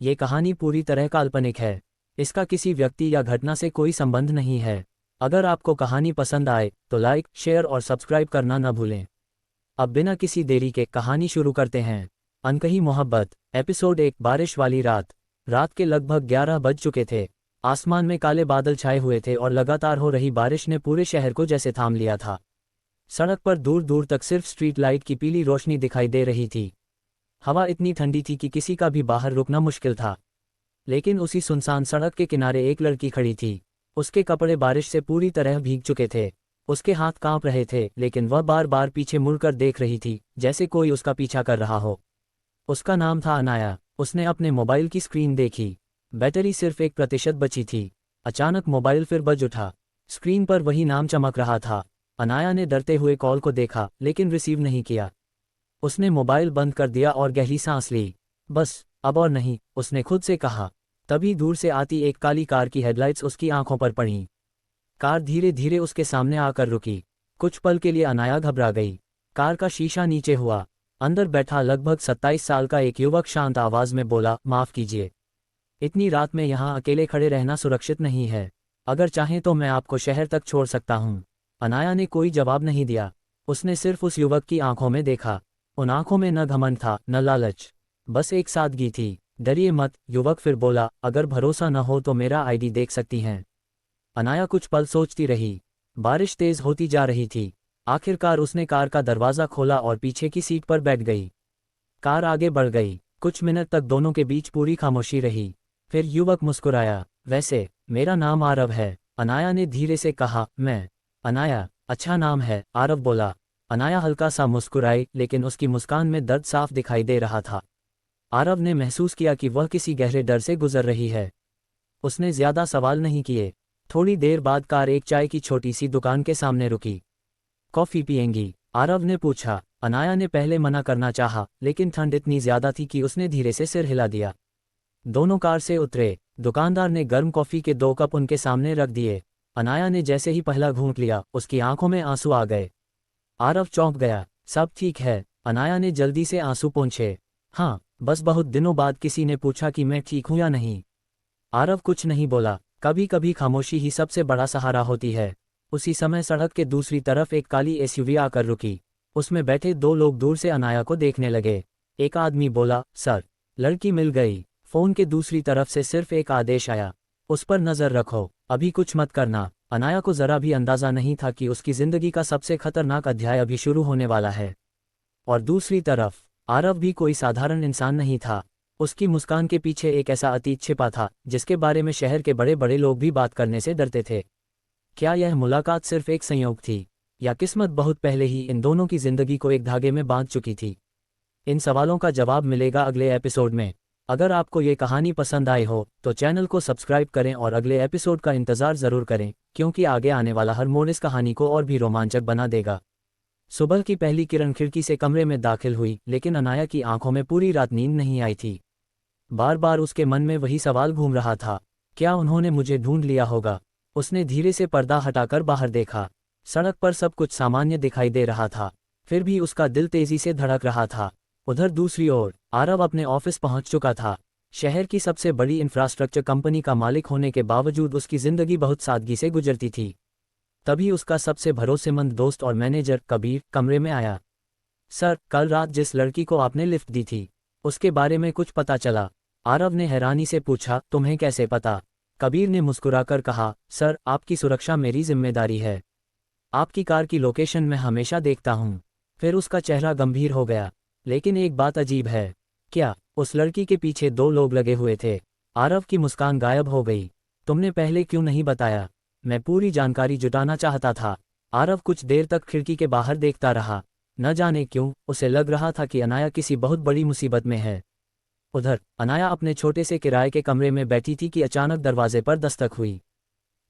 ये कहानी पूरी तरह काल्पनिक है। इसका किसी व्यक्ति या घटना से कोई संबंध नहीं है। अगर आपको कहानी पसंद आए तो लाइक, शेयर और सब्सक्राइब करना न भूलें। अब बिना किसी देरी के कहानी शुरू करते हैं। अनकही मोहब्बत, एपिसोड 1। बारिश वाली रात। रात के लगभग 11 बज चुके थे। आसमान में काले बादल छाए हुए थे और लगातार हो रही बारिश ने पूरे शहर को जैसे थाम लिया था। सड़क पर दूर दूर तक सिर्फ स्ट्रीट लाइट की पीली रोशनी दिखाई दे रही थी। हवा इतनी ठंडी थी कि किसी का भी बाहर रुकना मुश्किल था। लेकिन उसी सुनसान सड़क के किनारे एक लड़की खड़ी थी। उसके कपड़े बारिश से पूरी तरह भीग चुके थे। उसके हाथ कांप रहे थे, लेकिन वह बार बार पीछे मुड़कर देख रही थी, जैसे कोई उसका पीछा कर रहा हो। उसका नाम था अनाया। उसने अपने मोबाइल की स्क्रीन देखी। बैटरी सिर्फ 1% बची थी। अचानक मोबाइल फिर बज उठा। स्क्रीन पर वही नाम चमक रहा था। अनाया ने डरते हुए कॉल को देखा, लेकिन रिसीव नहीं किया। उसने मोबाइल बंद कर दिया और गहरी सांस ली। बस अब और नहीं, उसने खुद से कहा। तभी दूर से आती एक काली कार की हेडलाइट्स उसकी आंखों पर पड़ीं। कार धीरे धीरे उसके सामने आकर रुकी। कुछ पल के लिए अनाया घबरा गई। कार का शीशा नीचे हुआ। अंदर बैठा लगभग 27 साल का एक युवक शांत आवाज में बोला, माफ कीजिए, इतनी रात में यहाँ अकेले खड़े रहना सुरक्षित नहीं है। अगर चाहें तो मैं आपको शहर तक छोड़ सकता हूँ। अनाया ने कोई जवाब नहीं दिया। उसने सिर्फ उस युवक की आंखों में देखा। उन आंखों में न घमंड था, न लालच, बस एक सादगी थी। डरिए मत, युवक फिर बोला, अगर भरोसा न हो तो मेरा आईडी देख सकती हैं। अनाया कुछ पल सोचती रही। बारिश तेज होती जा रही थी। आखिरकार उसने कार का दरवाज़ा खोला और पीछे की सीट पर बैठ गई। कार आगे बढ़ गई। कुछ मिनट तक दोनों के बीच पूरी खामोशी रही। फिर युवक मुस्कुराया, वैसे मेरा नाम आरव है, अनाया ने धीरे से कहा। मैं? अनाया, अच्छा नाम है, आरव बोला। अनाया हल्का सा मुस्कुराई, लेकिन उसकी मुस्कान में दर्द साफ दिखाई दे रहा था। आरव ने महसूस किया कि वह किसी गहरे डर से गुजर रही है। उसने ज्यादा सवाल नहीं किए। थोड़ी देर बाद कार एक चाय की छोटी सी दुकान के सामने रुकी। कॉफ़ी पिएंगी? आरव ने पूछा। अनाया ने पहले मना करना चाहा, लेकिन ठंड इतनी ज्यादा थी कि उसने धीरे से सिर हिला दिया। दोनों कार से उतरे। दुकानदार ने गर्म कॉफ़ी के 2 कप उनके सामने रख दिए। अनाया ने जैसे ही पहला घूंट लिया, उसकी आंखों में आंसू आ गए। आरव चौंक गया। सब ठीक है? अनाया ने जल्दी से आंसू पोंछे। हाँ, बस बहुत दिनों बाद किसी ने पूछा कि मैं ठीक हूं या नहीं। आरव कुछ नहीं बोला। कभी कभी खामोशी ही सबसे बड़ा सहारा होती है। उसी समय सड़क के दूसरी तरफ एक काली एसयूवी आकर रुकी। उसमें बैठे 2 लोग दूर से अनाया को देखने लगे। एक आदमी बोला, सर। लड़की मिल गई। फोन के दूसरी तरफ से सिर्फ एक आदेश आया, उस पर नजर रखो, अभी कुछ मत करना। अनाया को जरा भी अंदाजा नहीं था कि उसकी जिंदगी का सबसे खतरनाक अध्याय अभी शुरू होने वाला है। और दूसरी तरफ आरव भी कोई साधारण इंसान नहीं था। उसकी मुस्कान के पीछे एक ऐसा अतीत छिपा था, जिसके बारे में शहर के बड़े बड़े लोग भी बात करने से डरते थे। क्या यह मुलाकात सिर्फ एक संयोग थी, या किस्मत बहुत पहले ही इन दोनों की जिंदगी को एक धागे में बांध चुकी थी? इन सवालों का जवाब मिलेगा अगले एपिसोड में। अगर आपको ये कहानी पसंद आई हो तो चैनल को सब्सक्राइब करें और अगले एपिसोड का इंतज़ार ज़रूर करें, क्योंकि आगे आने वाला हर मोड़ इस कहानी को और भी रोमांचक बना देगा। सुबह की पहली किरण खिड़की से कमरे में दाखिल हुई, लेकिन अनाया की आंखों में पूरी रात नींद नहीं आई थी। बार बार उसके मन में वही सवाल घूम रहा था, क्या उन्होंने मुझे ढूंढ लिया होगा? उसने धीरे से पर्दा हटाकर बाहर देखा। सड़क पर सब कुछ सामान्य दिखाई दे रहा था, फिर भी उसका दिल तेजी से धड़क रहा था। उधर दूसरी ओर आरव अपने ऑफिस पहुंच चुका था। शहर की सबसे बड़ी इंफ्रास्ट्रक्चर कंपनी का मालिक होने के बावजूद उसकी जिंदगी बहुत सादगी से गुजरती थी। तभी उसका सबसे भरोसेमंद दोस्त और मैनेजर कबीर कमरे में आया। सर, कल रात जिस लड़की को आपने लिफ्ट दी थी, उसके बारे में कुछ पता चला? आरव ने हैरानी से पूछा। तुम्हें कैसे पता? कबीर ने मुस्कुराकर कहा, सर, आपकी सुरक्षा मेरी जिम्मेदारी है। आपकी कार की लोकेशन मैं हमेशा देखता हूँ। फिर उसका चेहरा गंभीर हो गया। लेकिन एक बात अजीब है। क्या? उस लड़की के पीछे 2 लोग लगे हुए थे। आरव की मुस्कान गायब हो गई। तुमने पहले क्यों नहीं बताया? मैं पूरी जानकारी जुटाना चाहता था। आरव कुछ देर तक खिड़की के बाहर देखता रहा। न जाने क्यों उसे लग रहा था कि अनाया किसी बहुत बड़ी मुसीबत में है। उधर अनाया अपने छोटे से किराए के कमरे में बैठी थी कि अचानक दरवाजे पर दस्तक हुई।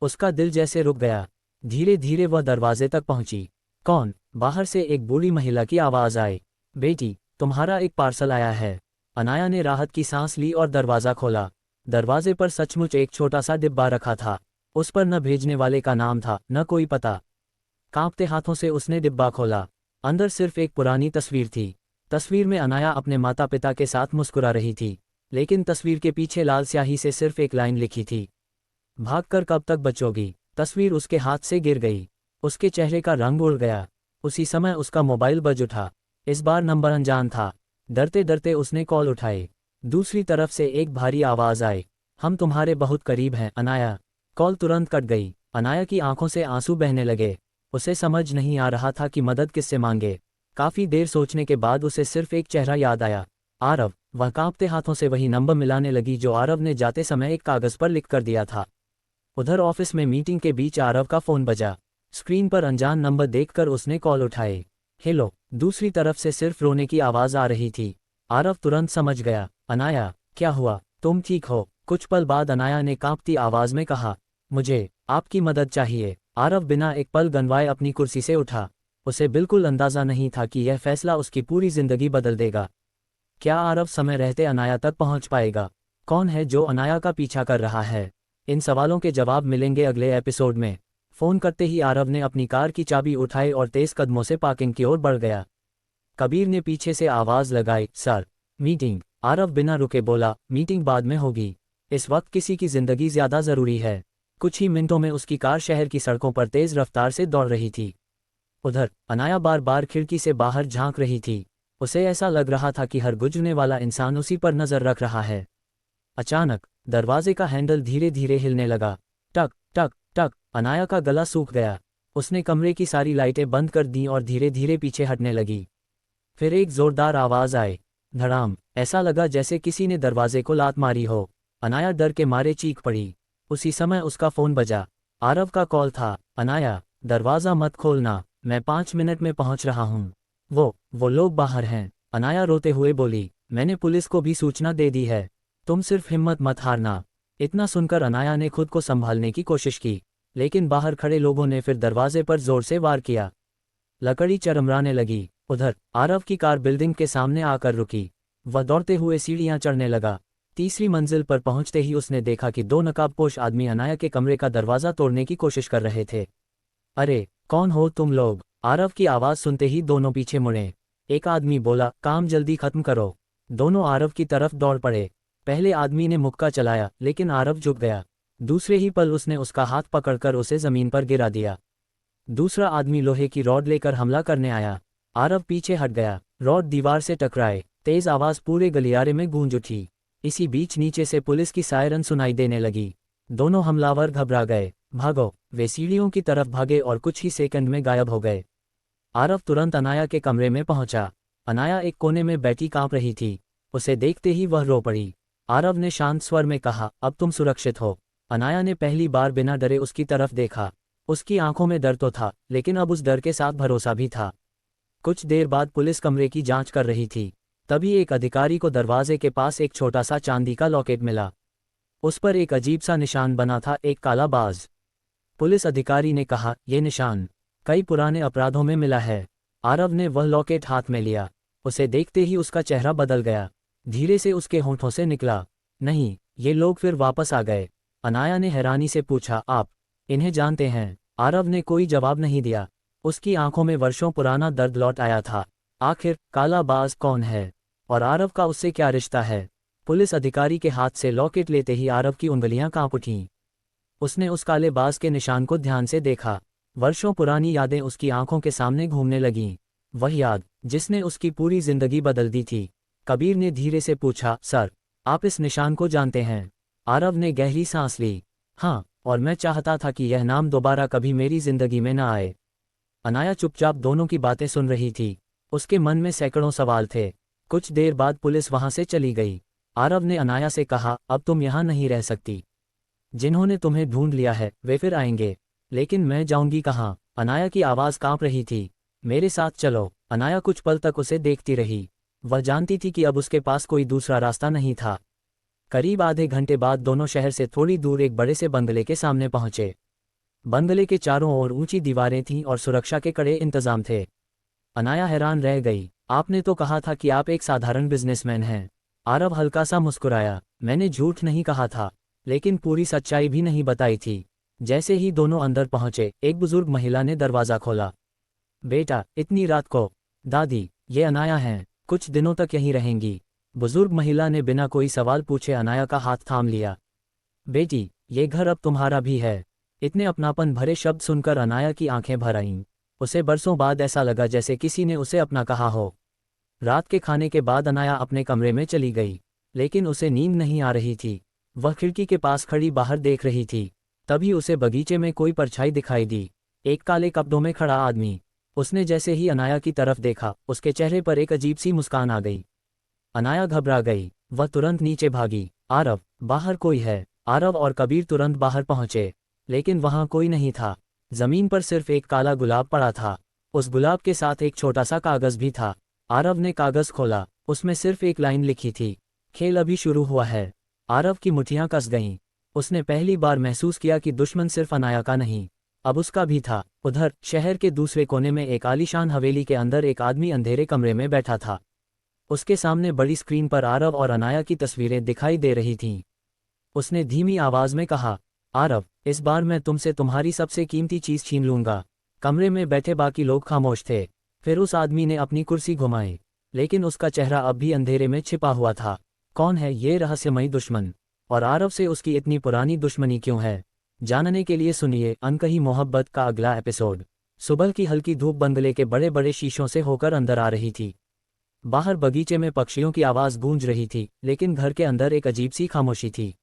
उसका दिल जैसे रुक गया। धीरे धीरे वह दरवाजे तक पहुंची। कौन? बाहर से एक बूढ़ी महिला की आवाज आई। बेटी, तुम्हारा एक पार्सल आया है। अनाया ने राहत की सांस ली और दरवाज़ा खोला। दरवाजे पर सचमुच एक छोटा सा डिब्बा रखा था। उस पर न भेजने वाले का नाम था, न कोई पता। कांपते हाथों से उसने डिब्बा खोला। अंदर सिर्फ एक पुरानी तस्वीर थी। तस्वीर में अनाया अपने माता पिता के साथ मुस्कुरा रही थी। लेकिन तस्वीर के पीछे लाल स्याही से सिर्फ एक लाइन लिखी थी, भागकर कब तक बचोगी। तस्वीर उसके हाथ से गिर गई, उसके चेहरे का रंग उड़ गया। उसी समय उसका मोबाइल बज उठा। इस बार नंबर अनजान था। डरते डरते उसने कॉल उठाई। दूसरी तरफ से एक भारी आवाज़ आई, हम तुम्हारे बहुत करीब हैं अनाया। कॉल तुरंत कट गई। अनाया की आंखों से आंसू बहने लगे। उसे समझ नहीं आ रहा था कि मदद किससे मांगे। काफ़ी देर सोचने के बाद उसे सिर्फ एक चेहरा याद आया, आरव। वह कांपते हाथों से वही नंबर मिलाने लगी जो आरव ने जाते समय एक कागज़ पर लिख कर दिया था। उधर ऑफिस में मीटिंग के बीच आरव का फ़ोन बजा। स्क्रीन पर अनजान नंबर देखकर उसने कॉल उठाए। हेलो। दूसरी तरफ से सिर्फ रोने की आवाज़ आ रही थी। आरव तुरंत समझ गया, अनाया क्या हुआ, तुम ठीक हो। कुछ पल बाद अनाया ने कांपती आवाज़ में कहा, मुझे आपकी मदद चाहिए। आरव बिना एक पल गंवाए अपनी कुर्सी से उठा। उसे बिल्कुल अंदाज़ा नहीं था कि यह फैसला उसकी पूरी जिंदगी बदल देगा। क्या आरव समय रहते अनाया तक पहुंच पाएगा? कौन है जो अनाया का पीछा कर रहा है? इन सवालों के जवाब मिलेंगे अगले एपिसोड में। फ़ोन करते ही आरव ने अपनी कार की चाबी उठाई और तेज़ कदमों से पार्किंग की ओर बढ़ गया। कबीर ने पीछे से आवाज़ लगाई, सर, मीटिंग। आरव बिना रुके बोला, मीटिंग बाद में होगी। इस वक्त किसी की ज़िंदगी ज़्यादा ज़रूरी है। कुछ ही मिनटों में उसकी कार शहर की सड़कों पर तेज़ रफ्तार से दौड़ रही थी। उधर अनाया बार बार खिड़की से बाहर झांक रही थी। उसे ऐसा लग रहा था कि हर गुजरने वाला इंसान उसी पर नज़र रख रहा है। अचानक दरवाजे का हैंडल धीरे धीरे हिलने लगा। टक टक टक। अनाया का गला सूख गया। उसने कमरे की सारी लाइटें बंद कर दीं और धीरे धीरे पीछे हटने लगी। फिर एक जोरदार आवाज़ आई, धड़ाम। ऐसा लगा जैसे किसी ने दरवाजे को लात मारी हो। अनाया डर के मारे चीख पड़ी। उसी समय उसका फ़ोन बजा। आरव का कॉल था। अनाया, दरवाज़ा मत खोलना, मैं 5 मिनट में पहुंच रहा हूं। वो लोग बाहर हैं। अनाया रोते हुए बोली, मैंने पुलिस को भी सूचना दे दी है। तुम सिर्फ हिम्मत मत हारना। इतना सुनकर अनाया ने खुद को संभालने की कोशिश की, लेकिन बाहर खड़े लोगों ने फिर दरवाजे पर जोर से वार किया। लकड़ी चरमराने लगी। उधर आरव की कार बिल्डिंग के सामने आकर रुकी। वह दौड़ते हुए सीढ़ियां चढ़ने लगा। तीसरी मंजिल पर पहुंचते ही उसने देखा कि 2 नकाबपोश आदमी अनाया के कमरे का दरवाज़ा तोड़ने की कोशिश कर रहे थे। अरे, कौन हो तुम लोग? आरव की आवाज़ सुनते ही दोनों पीछे मुड़े। एक आदमी बोला, काम जल्दी खत्म करो। दोनों आरव की तरफ दौड़ पड़े। पहले आदमी ने मुक्का चलाया, लेकिन आरव झुक गया। दूसरे ही पल उसने उसका हाथ पकड़कर उसे ज़मीन पर गिरा दिया। दूसरा आदमी लोहे की रॉड लेकर हमला करने आया। आरव पीछे हट गया। रॉड दीवार से टकराए। तेज आवाज़ पूरे गलियारे में गूंज उठी। इसी बीच नीचे से पुलिस की सायरन सुनाई देने लगी। दोनों हमलावर घबरा गए। भागो। वे सीढ़ियों की तरफ भागे और कुछ ही सेकंड में गायब हो गए। आरव तुरंत अनाया के कमरे में पहुंचा। अनाया एक कोने में बैठी कांप रही थी। उसे देखते ही वह रो पड़ी। आरव ने शांत स्वर में कहा, अब तुम सुरक्षित हो। अनाया ने पहली बार बिना डरे उसकी तरफ देखा। उसकी आंखों में डर तो था, लेकिन अब उस डर के साथ भरोसा भी था। कुछ देर बाद पुलिस कमरे की जांच कर रही थी। तभी एक अधिकारी को दरवाजे के पास एक छोटा सा चांदी का लॉकेट मिला। उस पर एक अजीब सा निशान बना था, एक काला बाज। पुलिस अधिकारी ने कहा, यह निशान कई पुराने अपराधों में मिला है। आरव ने वह लॉकेट हाथ में लिया। उसे देखते ही उसका चेहरा बदल गया। धीरे से उसके होंठों से निकला, नहीं, ये लोग फिर वापस आ गए। अनाया ने हैरानी से पूछा, आप इन्हें जानते हैं? आरव ने कोई जवाब नहीं दिया। उसकी आंखों में वर्षों पुराना दर्द लौट आया था। आखिर काला बाज कौन है और आरव का उससे क्या रिश्ता है? पुलिस अधिकारी के हाथ से लॉकेट लेते ही आरव की उंगलियां कांप उठीं। उसने उस काले बाज के निशान को ध्यान से देखा। वर्षों पुरानी यादें उसकी आंखों के सामने घूमने लगीं। वह याद जिसने उसकी पूरी जिंदगी बदल दी थी। कबीर ने धीरे से पूछा, सर, आप इस निशान को जानते हैं? आरव ने गहरी सांस ली। हाँ, और मैं चाहता था कि यह नाम दोबारा कभी मेरी जिंदगी में न आए। अनाया चुपचाप दोनों की बातें सुन रही थी। उसके मन में सैकड़ों सवाल थे। कुछ देर बाद पुलिस वहां से चली गई। आरव ने अनाया से कहा, अब तुम यहाँ नहीं रह सकती। जिन्होंने तुम्हें ढूंढ लिया है वे फिर आएंगे, लेकिन मैं जाऊंगी कहाँ? अनाया की आवाज़ कांप रही थी। मेरे साथ चलो। अनाया कुछ पल तक उसे देखती रही। वह जानती थी कि अब उसके पास कोई दूसरा रास्ता नहीं था। करीब आधे घंटे बाद दोनों शहर से थोड़ी दूर एक बड़े से बंगले के सामने पहुंचे। बंगले के चारों ओर ऊंची दीवारें थीं और सुरक्षा के कड़े इंतजाम थे। अनाया हैरान रह गई। आपने तो कहा था कि आप एक साधारण बिजनेसमैन हैं। आरव हल्का सा मुस्कुराया, मैंने झूठ नहीं कहा था, लेकिन पूरी सच्चाई भी नहीं बताई थी। जैसे ही दोनों अंदर पहुंचे, एक बुजुर्ग महिला ने दरवाज़ा खोला। बेटा, इतनी रात को? दादी, ये अनाया हैं, कुछ दिनों तक यहीं रहेंगी। बुजुर्ग महिला ने बिना कोई सवाल पूछे अनाया का हाथ थाम लिया। बेटी, ये घर अब तुम्हारा भी है। इतने अपनापन भरे शब्द सुनकर अनाया की आंखें भर आईं। उसे बरसों बाद ऐसा लगा जैसे किसी ने उसे अपना कहा हो। रात के खाने के बाद अनाया अपने कमरे में चली गई, लेकिन उसे नींद नहीं आ रही थी। वह खिड़की के पास खड़ी बाहर देख रही थी। तभी उसे बगीचे में कोई परछाई दिखाई दी, एक काले कपड़ों में खड़ा आदमी। उसने जैसे ही अनाया की तरफ देखा, उसके चेहरे पर एक अजीब सी मुस्कान आ गई। अनाया घबरा गई। वह तुरंत नीचे भागी। आरव, बाहर कोई है। आरव और कबीर तुरंत बाहर पहुंचे, लेकिन वहां कोई नहीं था। जमीन पर सिर्फ एक काला गुलाब पड़ा था। उस गुलाब के साथ एक छोटा सा कागज भी था। आरव ने कागज खोला। उसमें सिर्फ एक लाइन लिखी थी, खेल अभी शुरू हुआ है। आरव की मुट्ठियां कस गईं। उसने पहली बार महसूस किया कि दुश्मन सिर्फ अनाया का नहीं, अब उसका भी था। उधर शहर के दूसरे कोने में एक आलीशान हवेली के अंदर एक आदमी अंधेरे कमरे में बैठा था। उसके सामने बड़ी स्क्रीन पर आरव और अनाया की तस्वीरें दिखाई दे रही थीं। उसने धीमी आवाज में कहा, आरव, इस बार मैं तुमसे तुम्हारी सबसे कीमती चीज छीन लूंगा। कमरे में बैठे बाकी लोग खामोश थे। फिर उस आदमी ने अपनी कुर्सी घुमाई, लेकिन उसका चेहरा अब भी अंधेरे में छिपा हुआ था। कौन है ये रहस्यमयी दुश्मन, और आरव से उसकी इतनी पुरानी दुश्मनी क्यों है? जानने के लिए सुनिए अनकही मोहब्बत का अगला एपिसोड। सुबह की हल्की धूप बंगले के बड़े बड़े शीशों से होकर अंदर आ रही थी। बाहर बगीचे में पक्षियों की आवाज गूंज रही थी, लेकिन घर के अंदर एक अजीब सी खामोशी थी।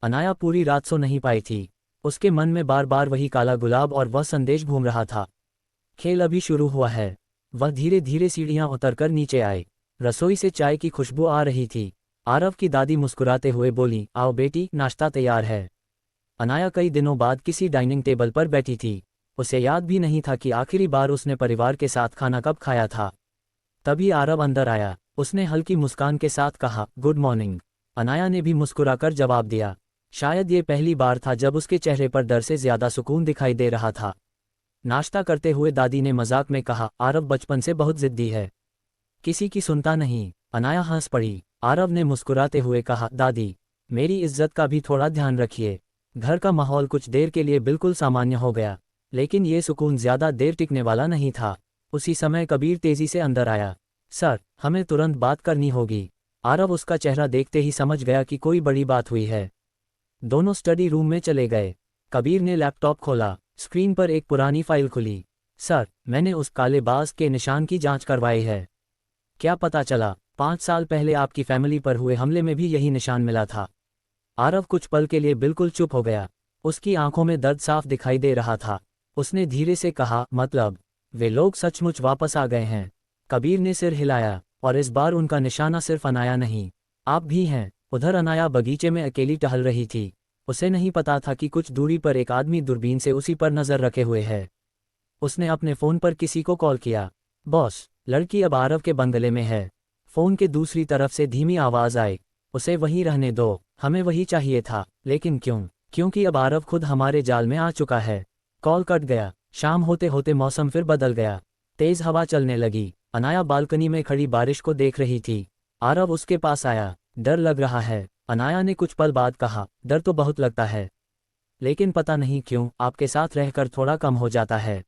अनाया पूरी रात सो नहीं पाई थी। उसके मन में बार बार वही काला गुलाब और वह संदेश घूम रहा था, खेल अभी शुरू हुआ है। वह धीरे धीरे सीढ़ियां उतरकर नीचे आए। रसोई से चाय की खुशबू आ रही थी। आरव की दादी मुस्कुराते हुए बोली, आओ बेटी, नाश्ता तैयार है। अनाया कई दिनों बाद किसी डाइनिंग टेबल पर बैठी थी। उसे याद भी नहीं था कि आखिरी बार उसने परिवार के साथ खाना कब खाया था। तभी आरव अंदर आया। उसने हल्की मुस्कान के साथ कहा, गुड मॉर्निंग। अनाया ने भी मुस्कुराकर जवाब दिया। शायद ये पहली बार था जब उसके चेहरे पर डर से ज्यादा सुकून दिखाई दे रहा था। नाश्ता करते हुए दादी ने मजाक में कहा, आरव बचपन से बहुत जिद्दी है, किसी की सुनता नहीं। अनाया हंस पड़ी। आरव ने मुस्कुराते हुए कहा, दादी, मेरी इज्जत का भी थोड़ा ध्यान रखिए। घर का माहौल कुछ देर के लिए बिल्कुल सामान्य हो गया, लेकिन ये सुकून ज्यादा देर टिकने वाला नहीं था। उसी समय कबीर तेजी से अंदर आया। सर, हमें तुरंत बात करनी होगी। आरव उसका चेहरा देखते ही समझ गया कि कोई बड़ी बात हुई है। दोनों स्टडी रूम में चले गए। कबीर ने लैपटॉप खोला। स्क्रीन पर एक पुरानी फाइल खुली। सर, मैंने उस काले बाज के निशान की जांच करवाई है। क्या पता चला? 5 साल पहले आपकी फैमिली पर हुए हमले में भी यही निशान मिला था। आरव कुछ पल के लिए बिल्कुल चुप हो गया। उसकी आंखों में दर्द साफ दिखाई दे रहा था। उसने धीरे से कहा, मतलब वे लोग सचमुच वापस आ गए हैं? कबीर ने सिर हिलाया, और इस बार उनका निशाना सिर्फ अनाया नहीं, आप भी हैं। उधर अनाया बगीचे में अकेली टहल रही थी। उसे नहीं पता था कि कुछ दूरी पर एक आदमी दूरबीन से उसी पर नजर रखे हुए है। उसने अपने फोन पर किसी को कॉल किया। बॉस, लड़की अब आरव के बंगले में है। फोन के दूसरी तरफ से धीमी आवाज आई, उसे वहीं रहने दो, हमें वही चाहिए था। लेकिन क्यों? क्योंकि अब आरव खुद हमारे जाल में आ चुका है। कॉल कट गया। शाम होते होते मौसम फिर बदल गया। तेज हवा चलने लगी। अनाया बालकनी में खड़ी बारिश को देख रही थी। आरव उसके पास आया। डर लग रहा है, अनाया ने कुछ पल बाद कहा। डर तो बहुत लगता है, लेकिन पता नहीं क्यों आपके साथ रहकर थोड़ा कम हो जाता है।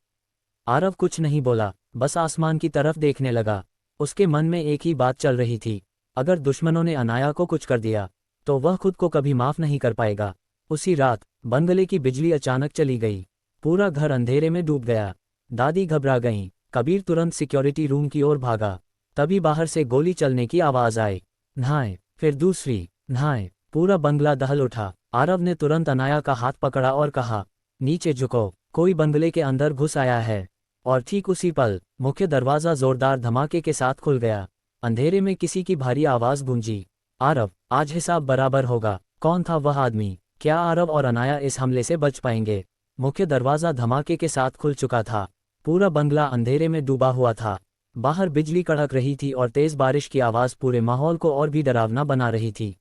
आरव कुछ नहीं बोला, बस आसमान की तरफ देखने लगा। उसके मन में एक ही बात चल रही थी, अगर दुश्मनों ने अनाया को कुछ कर दिया तो वह खुद को कभी माफ नहीं कर पाएगा। उसी रात बंगले की बिजली अचानक चली गई। पूरा घर अंधेरे में डूब गया। दादी घबरा गईं। कबीर तुरंत सिक्योरिटी रूम की ओर भागा। तभी बाहर से गोली चलने की आवाज आई। नहाए, फिर दूसरी, नहाए। पूरा बंगला दहल उठा। आरव ने तुरंत अनाया का हाथ पकड़ा और कहा, नीचे झुको, कोई बंगले के अंदर घुस आया है। और ठीक उसी पल मुख्य दरवाजा जोरदार धमाके के साथ खुल गया। अंधेरे में किसी की भारी आवाज गूंजी, आरव, आज हिसाब बराबर होगा। कौन था वह आदमी? क्या आरव और अनाया इस हमले से बच पाएंगे? मुख्य दरवाजा धमाके के साथ खुल चुका था। पूरा बंगला अंधेरे में डूबा हुआ था। बाहर बिजली कड़क रही थी और तेज बारिश की आवाज पूरे माहौल को और भी डरावना बना रही थी।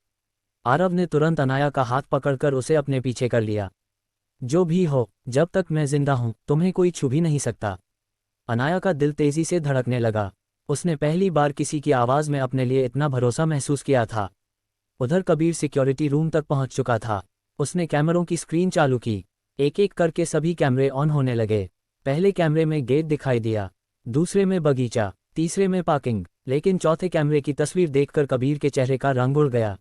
आरव ने तुरंत अनाया का हाथ पकड़कर उसे अपने पीछे कर लिया। जो भी हो, जब तक मैं जिंदा हूं तुम्हें कोई छू भी नहीं सकता। अनाया का दिल तेजी से धड़कने लगा। उसने पहली बार किसी की आवाज में अपने लिए इतना भरोसा महसूस किया था। उधर कबीर सिक्योरिटी रूम तक पहुंच चुका था। उसने कैमरों की स्क्रीन चालू की। एक एक करके सभी कैमरे ऑन होने लगे। पहले कैमरे में गेट दिखाई दिया, दूसरे में बगीचा, तीसरे में पार्किंग, लेकिन चौथे कैमरे की तस्वीर देखकर कबीर के चेहरे का रंग उड़ गया।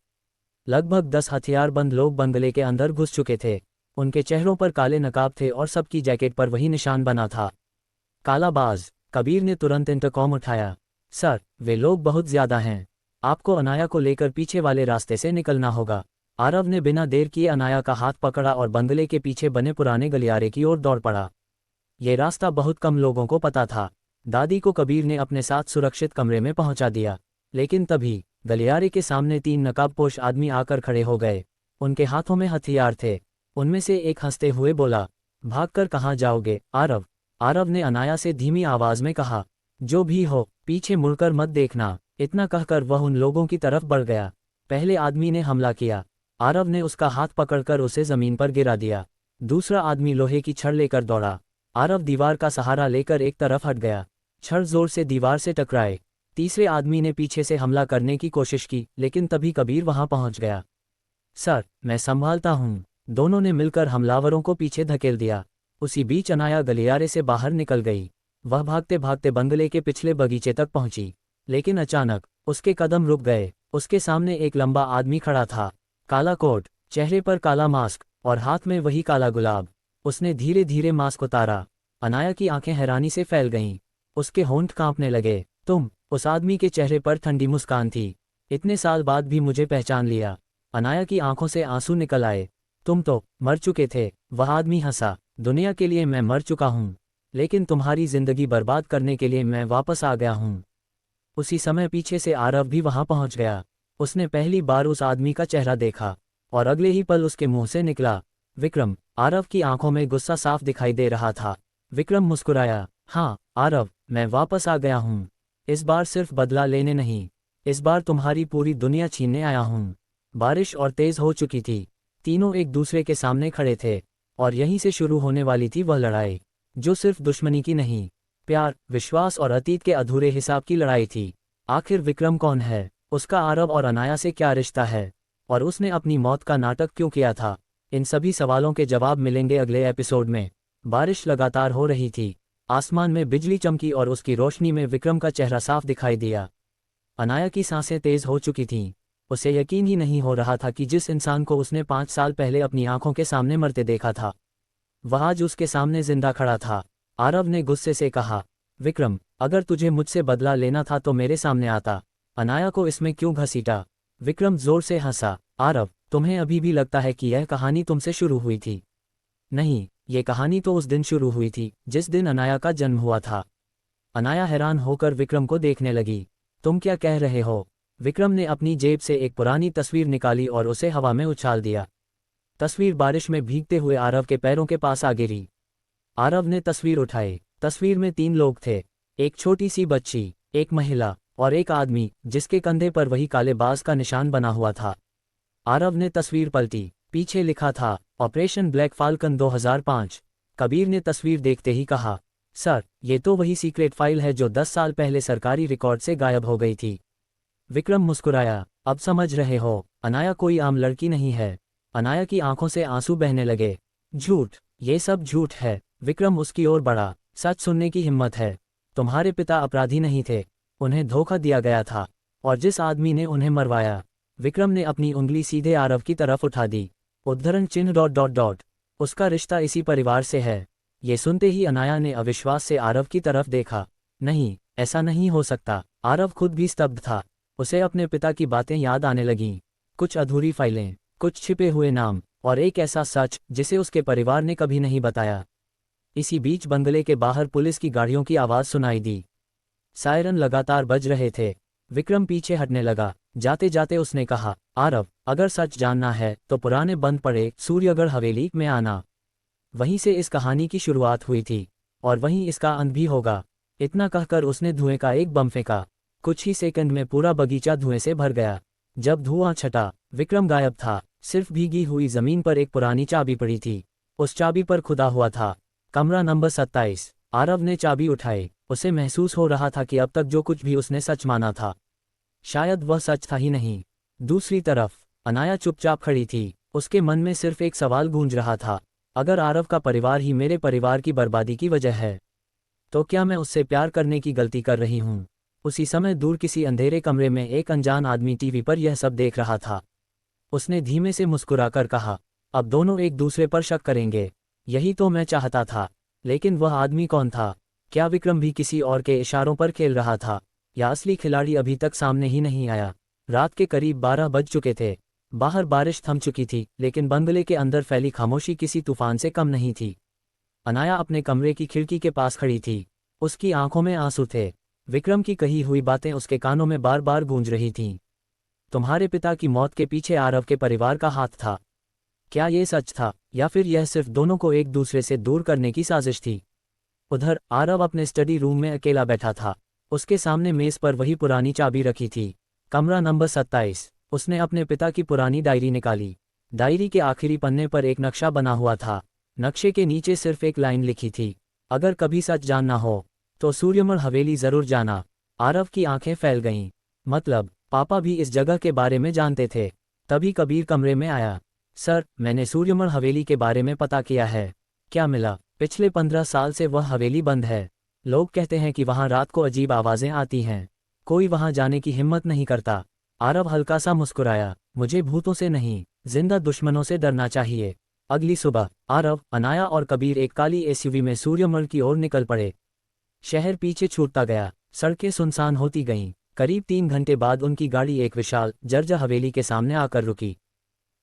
लगभग 10 हथियारबंद लोग बंगले के अंदर घुस चुके थे। उनके चेहरों पर काले नकाब थे और सबकी जैकेट पर वही निशान बना था, कालाबाज। कबीर ने तुरंत इंटरकॉम उठाया। सर, वे लोग बहुत ज्यादा हैं। आपको अनाया को लेकर पीछे वाले रास्ते से निकलना होगा। आरव ने बिना देर किए अनाया का हाथ पकड़ा और बंगले के पीछे बने पुराने गलियारे की ओर दौड़ पड़ा। ये रास्ता बहुत कम लोगों को पता था। दादी को कबीर ने अपने साथ सुरक्षित कमरे में पहुंचा दिया। लेकिन तभी गलियारे के सामने 3 नकाबपोश आदमी आकर खड़े हो गए। उनके हाथों में हथियार थे। उनमें से एक हंसते हुए बोला, भागकर कहाँ जाओगे आरव? आरव ने अनाया से धीमी आवाज में कहा, जो भी हो, पीछे मुड़कर मत देखना। इतना कहकर वह उन लोगों की तरफ बढ़ गया। पहले आदमी ने हमला किया। आरव ने उसका हाथ पकड़कर उसे जमीन पर गिरा दिया। दूसरा आदमी लोहे की छड़ लेकर दौड़ा। आरव दीवार का सहारा लेकर एक तरफ हट गया। छड़ जोर से दीवार से टकराए। तीसरे आदमी ने पीछे से हमला करने की कोशिश की, लेकिन तभी कबीर वहां पहुंच गया। सर, मैं संभालता हूं। दोनों ने मिलकर हमलावरों को पीछे धकेल दिया। उसी बीच अनाया गलियारे से बाहर निकल गई। वह भागते भागते बंगले के पिछले बगीचे तक पहुंची। लेकिन अचानक उसके कदम रुक गए। उसके सामने एक लंबा आदमी खड़ा था, काला कोट, चेहरे पर काला मास्क और हाथ में वही काला गुलाब। उसने धीरे धीरे मास्क उतारा। अनाया की आंखें हैरानी से फैल गईं। उसके होंठ कांपने लगे। तुम? उस आदमी के चेहरे पर ठंडी मुस्कान थी। इतने साल बाद भी मुझे पहचान लिया? अनाया की आंखों से आंसू निकल आए। तुम तो मर चुके थे। वह आदमी हंसा। दुनिया के लिए मैं मर चुका हूं, लेकिन तुम्हारी जिंदगी बर्बाद करने के लिए मैं वापस आ गया हूं। उसी समय पीछे से आरव भी वहां पहुंच गया। उसने पहली बार उस आदमी का चेहरा देखा और अगले ही पल उसके मुंह से निकला, विक्रम। आरव की आंखों में गुस्सा साफ दिखाई दे रहा था। विक्रम मुस्कुराया। हाँ आरव, मैं वापस आ गया हूं। इस बार सिर्फ बदला लेने नहीं, इस बार तुम्हारी पूरी दुनिया छीनने आया हूं। बारिश और तेज हो चुकी थी। तीनों एक दूसरे के सामने खड़े थे और यहीं से शुरू होने वाली थी वह लड़ाई, जो सिर्फ दुश्मनी की नहीं, प्यार, विश्वास और अतीत के अधूरे हिसाब की लड़ाई थी। आखिर विक्रम कौन है? उसका आरव और अनाया से क्या रिश्ता है? और उसने अपनी मौत का नाटक क्यों किया था? इन सभी सवालों के जवाब मिलेंगे अगले एपिसोड में। बारिश लगातार हो रही थी। आसमान में बिजली चमकी और उसकी रोशनी में विक्रम का चेहरा साफ दिखाई दिया। अनाया की सांसें तेज हो चुकी थीं। उसे यकीन ही नहीं हो रहा था कि जिस इंसान को उसने 5 साल पहले अपनी आंखों के सामने मरते देखा था, वह आज उसके सामने जिंदा खड़ा था। आरव ने गुस्से से कहा, विक्रम, अगर तुझे मुझसे बदला लेना था तो मेरे सामने आता। अनाया को इसमें क्यों घसीटा? विक्रम जोर से हंसा। आरव, तुम्हें अभी भी लगता है कि यह कहानी तुमसे शुरू हुई थी? नहीं, ये कहानी तो उस दिन शुरू हुई थी जिस दिन अनाया का जन्म हुआ था। अनाया हैरान होकर विक्रम को देखने लगी। तुम क्या कह रहे हो? विक्रम ने अपनी जेब से एक पुरानी तस्वीर निकाली और उसे हवा में उछाल दिया। तस्वीर बारिश में भीगते हुए आरव के पैरों के पास आ गिरी। आरव ने तस्वीर उठाई। तस्वीर में 3 लोग थे, एक छोटी सी बच्ची, एक महिला और एक आदमी जिसके कंधे पर वही काले बाज का निशान बना हुआ था। आरव ने तस्वीर पलटी। पीछे लिखा था, ऑपरेशन ब्लैक फाल्कन 2005। कबीर ने तस्वीर देखते ही कहा, सर, ये तो वही सीक्रेट फाइल है जो 10 साल पहले सरकारी रिकॉर्ड से गायब हो गई थी। विक्रम मुस्कुराया। अब समझ रहे हो, अनाया कोई आम लड़की नहीं है। अनाया की आंखों से आंसू बहने लगे। झूठ, ये सब झूठ है। विक्रम उसकी ओर बढ़ा। सच सुनने की हिम्मत है। तुम्हारे पिता अपराधी नहीं थे, उन्हें धोखा दिया गया था। और जिस आदमी ने उन्हें मरवाया। विक्रम ने अपनी उंगली सीधे आरव की तरफ उठा दी। उद्धरण चिन्ह ... उसका रिश्ता इसी परिवार से है। ये सुनते ही अनाया ने अविश्वास से आरव की तरफ देखा। नहीं, ऐसा नहीं हो सकता। आरव खुद भी स्तब्ध था। उसे अपने पिता की बातें याद आने लगीं। कुछ अधूरी फाइलें, कुछ छिपे हुए नाम और एक ऐसा सच जिसे उसके परिवार ने कभी नहीं बताया। इसी बीच बंगले के बाहर पुलिस की गाड़ियों की आवाज सुनाई दी। सायरन लगातार बज रहे थे। विक्रम पीछे हटने लगा। जाते जाते उसने कहा, आरव, अगर सच जानना है तो पुराने बंद पड़े सूर्यगढ़ हवेली में आना। वहीं से इस कहानी की शुरुआत हुई थी और वहीं इसका अंत भी होगा। इतना कहकर उसने धुएं का एक बम फेंका। कुछ ही सेकंड में पूरा बगीचा धुएं से भर गया। जब धुआं छटा, विक्रम गायब था। सिर्फ भीगी हुई जमीन पर एक पुरानी चाबी पड़ी थी। उस चाबी पर खुदा हुआ था, कमरा नंबर 27। आरव ने चाबी उठाई। उसे महसूस हो रहा था कि अब तक जो कुछ भी उसने सच माना था, शायद वह सच था ही नहीं। दूसरी तरफ अनाया चुपचाप खड़ी थी। उसके मन में सिर्फ एक सवाल गूंज रहा था, अगर आरव का परिवार ही मेरे परिवार की बर्बादी की वजह है, तो क्या मैं उससे प्यार करने की गलती कर रही हूँ? उसी समय दूर किसी अंधेरे कमरे में एक अनजान आदमी टीवी पर यह सब देख रहा था। उसने धीमे से मुस्कुराकर कहा, अब दोनों एक दूसरे पर शक करेंगे। यही तो मैं चाहता था। लेकिन वह आदमी कौन था? क्या विक्रम भी किसी और के इशारों पर खेल रहा था, या असली खिलाड़ी अभी तक सामने ही नहीं आया? रात के करीब 12 बज चुके थे। बाहर बारिश थम चुकी थी, लेकिन बंगले के अंदर फैली खामोशी किसी तूफान से कम नहीं थी। अनाया अपने कमरे की खिड़की के पास खड़ी थी। उसकी आंखों में आंसू थे। विक्रम की कही हुई बातें उसके कानों में बार बार गूंज रही थीं। तुम्हारे पिता की मौत के पीछे आरव के परिवार का हाथ था। क्या ये सच था, या फिर यह सिर्फ दोनों को एक दूसरे से दूर करने की साजिश थी? उधर आरव अपने स्टडी रूम में अकेला बैठा था। उसके सामने मेज पर वही पुरानी चाबी रखी थी। कमरा नंबर 27। उसने अपने पिता की पुरानी डायरी निकाली। डायरी के आखिरी पन्ने पर एक नक्शा बना हुआ था। नक्शे के नीचे सिर्फ एक लाइन लिखी थी, अगर कभी सच जानना हो तो सूर्यमल हवेली जरूर जाना। आरव की आंखें फैल गईं। मतलब पापा भी इस जगह के बारे में जानते थे। तभी कबीर कमरे में आया। सर, मैंने सूर्यमल हवेली के बारे में पता किया है। क्या मिला? पिछले 15 साल से वह हवेली बंद है। लोग कहते हैं कि वहां रात को अजीब आवाजें आती हैं। कोई वहां जाने की हिम्मत नहीं करता। आरव हल्का सा मुस्कुराया, मुझे भूतों से नहीं, जिंदा दुश्मनों से डरना चाहिए। अगली सुबह आरव, अनाया और कबीर एक काली एसयूवी में सूर्यमल की ओर निकल पड़े। शहर पीछे छूटता गया। सड़कें सुनसान होती गईं। करीब 3 घंटे बाद उनकी गाड़ी एक विशाल जर्जर हवेली के सामने आकर रुकी।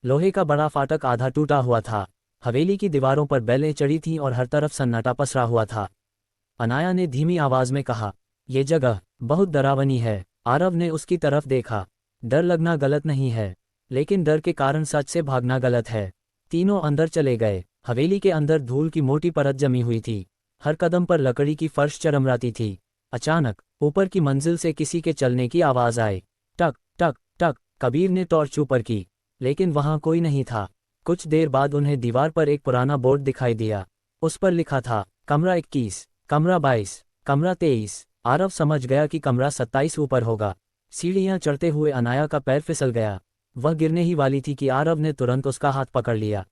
लोहे का बड़ा फाटक आधा टूटा हुआ था। हवेली की दीवारों पर बेलें चढ़ी थीं और हर तरफ सन्नाटा पसरा हुआ था। अनाया ने धीमी आवाज में कहा, यह जगह बहुत डरावनी है। आरव ने उसकी तरफ देखा। डर लगना गलत नहीं है, लेकिन डर के कारण सच से भागना गलत है। तीनों अंदर चले गए। हवेली के अंदर धूल की मोटी परत जमी हुई थी। हर कदम पर लकड़ी की फर्श चरमराती थी। अचानक ऊपर की मंजिल से किसी के चलने की आवाज आई। टक टक टक। कबीर ने टॉर्च ऊपर की, लेकिन वहां कोई नहीं था। कुछ देर बाद उन्हें दीवार पर एक पुराना बोर्ड दिखाई दिया। उस पर लिखा था, कमरा 21, कमरा 22, कमरा 23। आरव समझ गया कि कमरा 27 ऊपर होगा। सीढ़ियां चढ़ते हुए अनाया का पैर फिसल गया। वह गिरने ही वाली थी कि आरव ने तुरंत उसका हाथ पकड़ लिया।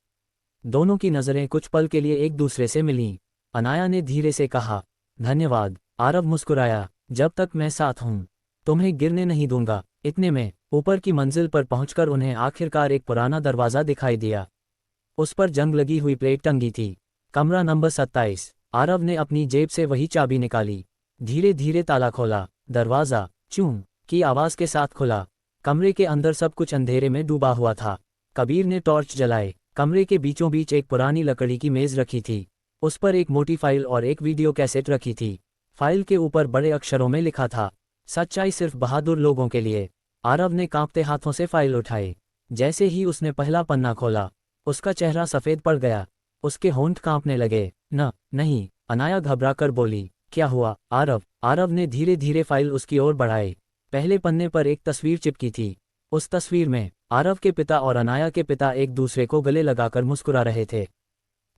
दोनों की नजरें कुछ पल के लिए एक दूसरे से मिलीं। अनाया ने धीरे से कहा, धन्यवाद। आरव मुस्कुराया, जब तक मैं साथ हूं, तुम्हें गिरने नहीं दूंगा। इतने में ऊपर की मंजिल पर पहुंचकर उन्हें आखिरकार एक पुराना दरवाजा दिखाई दिया। उस पर जंग लगी हुई प्लेट टंगी थी। कमरा नंबर 27। आरव ने अपनी जेब से वही चाबी निकाली। धीरे धीरे ताला खोला। दरवाजा चूं की आवाज के साथ खुला। कमरे के अंदर सब कुछ अंधेरे में डूबा हुआ था। कबीर ने टॉर्च जलाए। कमरे के बीचों बीच एक पुरानी लकड़ी की मेज रखी थी। उस पर एक मोटी फाइल और एक वीडियो कैसेट रखी थी। फाइल के ऊपर बड़े अक्षरों में लिखा था, सच्चाई सिर्फ बहादुर लोगों के लिए। आरव ने कांपते हाथों से फाइल उठाई। जैसे ही उसने पहला पन्ना खोला, उसका चेहरा सफेद पड़ गया। उसके होंठ कांपने लगे। नहीं, अनाया घबराकर बोली, क्या हुआ आरव? आरव ने धीरे धीरे फाइल उसकी ओर बढ़ाई। पहले पन्ने पर एक तस्वीर चिपकी थी। उस तस्वीर में आरव के पिता और अनाया के पिता एक दूसरे को गले लगाकर मुस्कुरा रहे थे।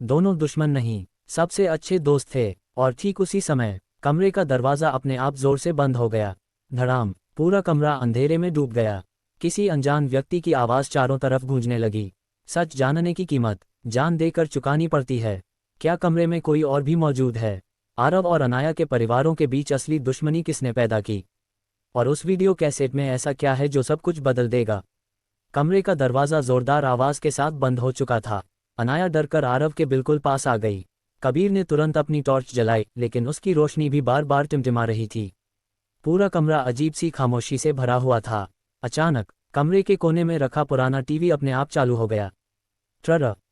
दोनों दुश्मन नहीं, सबसे अच्छे दोस्त थे। और ठीक उसी समय कमरे का दरवाजा अपने आप जोर से बंद हो गया। धड़ाम। पूरा कमरा अंधेरे में डूब गया। किसी अनजान व्यक्ति की आवाज चारों तरफ गूंजने लगी, सच जानने की कीमत जान देकर चुकानी पड़ती है। क्या कमरे में कोई और भी मौजूद है? आरव और अनाया के परिवारों के बीच असली दुश्मनी किसने पैदा की? और उस वीडियो कैसेट में ऐसा क्या है जो सब कुछ बदल देगा? कमरे का दरवाजा जोरदार आवाज के साथ बंद हो चुका था। अनाया डरकर आरव के बिल्कुल पास आ गई। कबीर ने तुरंत अपनी टॉर्च जलाई, लेकिन उसकी रोशनी भी बार बार टिमटिमा रही थी। पूरा कमरा अजीब सी खामोशी से भरा हुआ था। अचानक कमरे के कोने में रखा पुराना टीवी अपने आप चालू हो गया।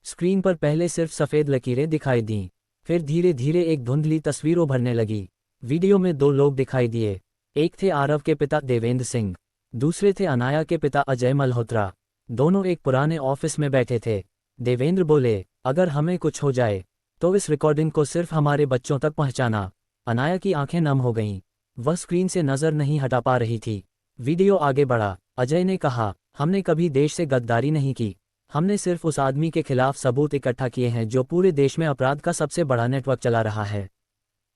स्क्रीन पर पहले सिर्फ सफ़ेद लकीरें दिखाई दीं, फिर धीरे धीरे एक धुंधली तस्वीर उभरने लगी। वीडियो में 2 लोग दिखाई दिए। एक थे आरव के पिता देवेंद्र सिंह, दूसरे थे अनाया के पिता अजय मल्होत्रा। दोनों एक पुराने ऑफिस में बैठे थे। देवेंद्र बोले, अगर हमें कुछ हो जाए तो इस रिकॉर्डिंग को सिर्फ हमारे बच्चों तक पहुंचाना। अनाया की आंखें नम हो गईं। वह स्क्रीन से नजर नहीं हटा पा रही थी। वीडियो आगे बढ़ा। अजय ने कहा, हमने कभी देश से गद्दारी नहीं की। हमने सिर्फ उस आदमी के खिलाफ सबूत इकट्ठा किए हैं जो पूरे देश में अपराध का सबसे बड़ा नेटवर्क चला रहा है।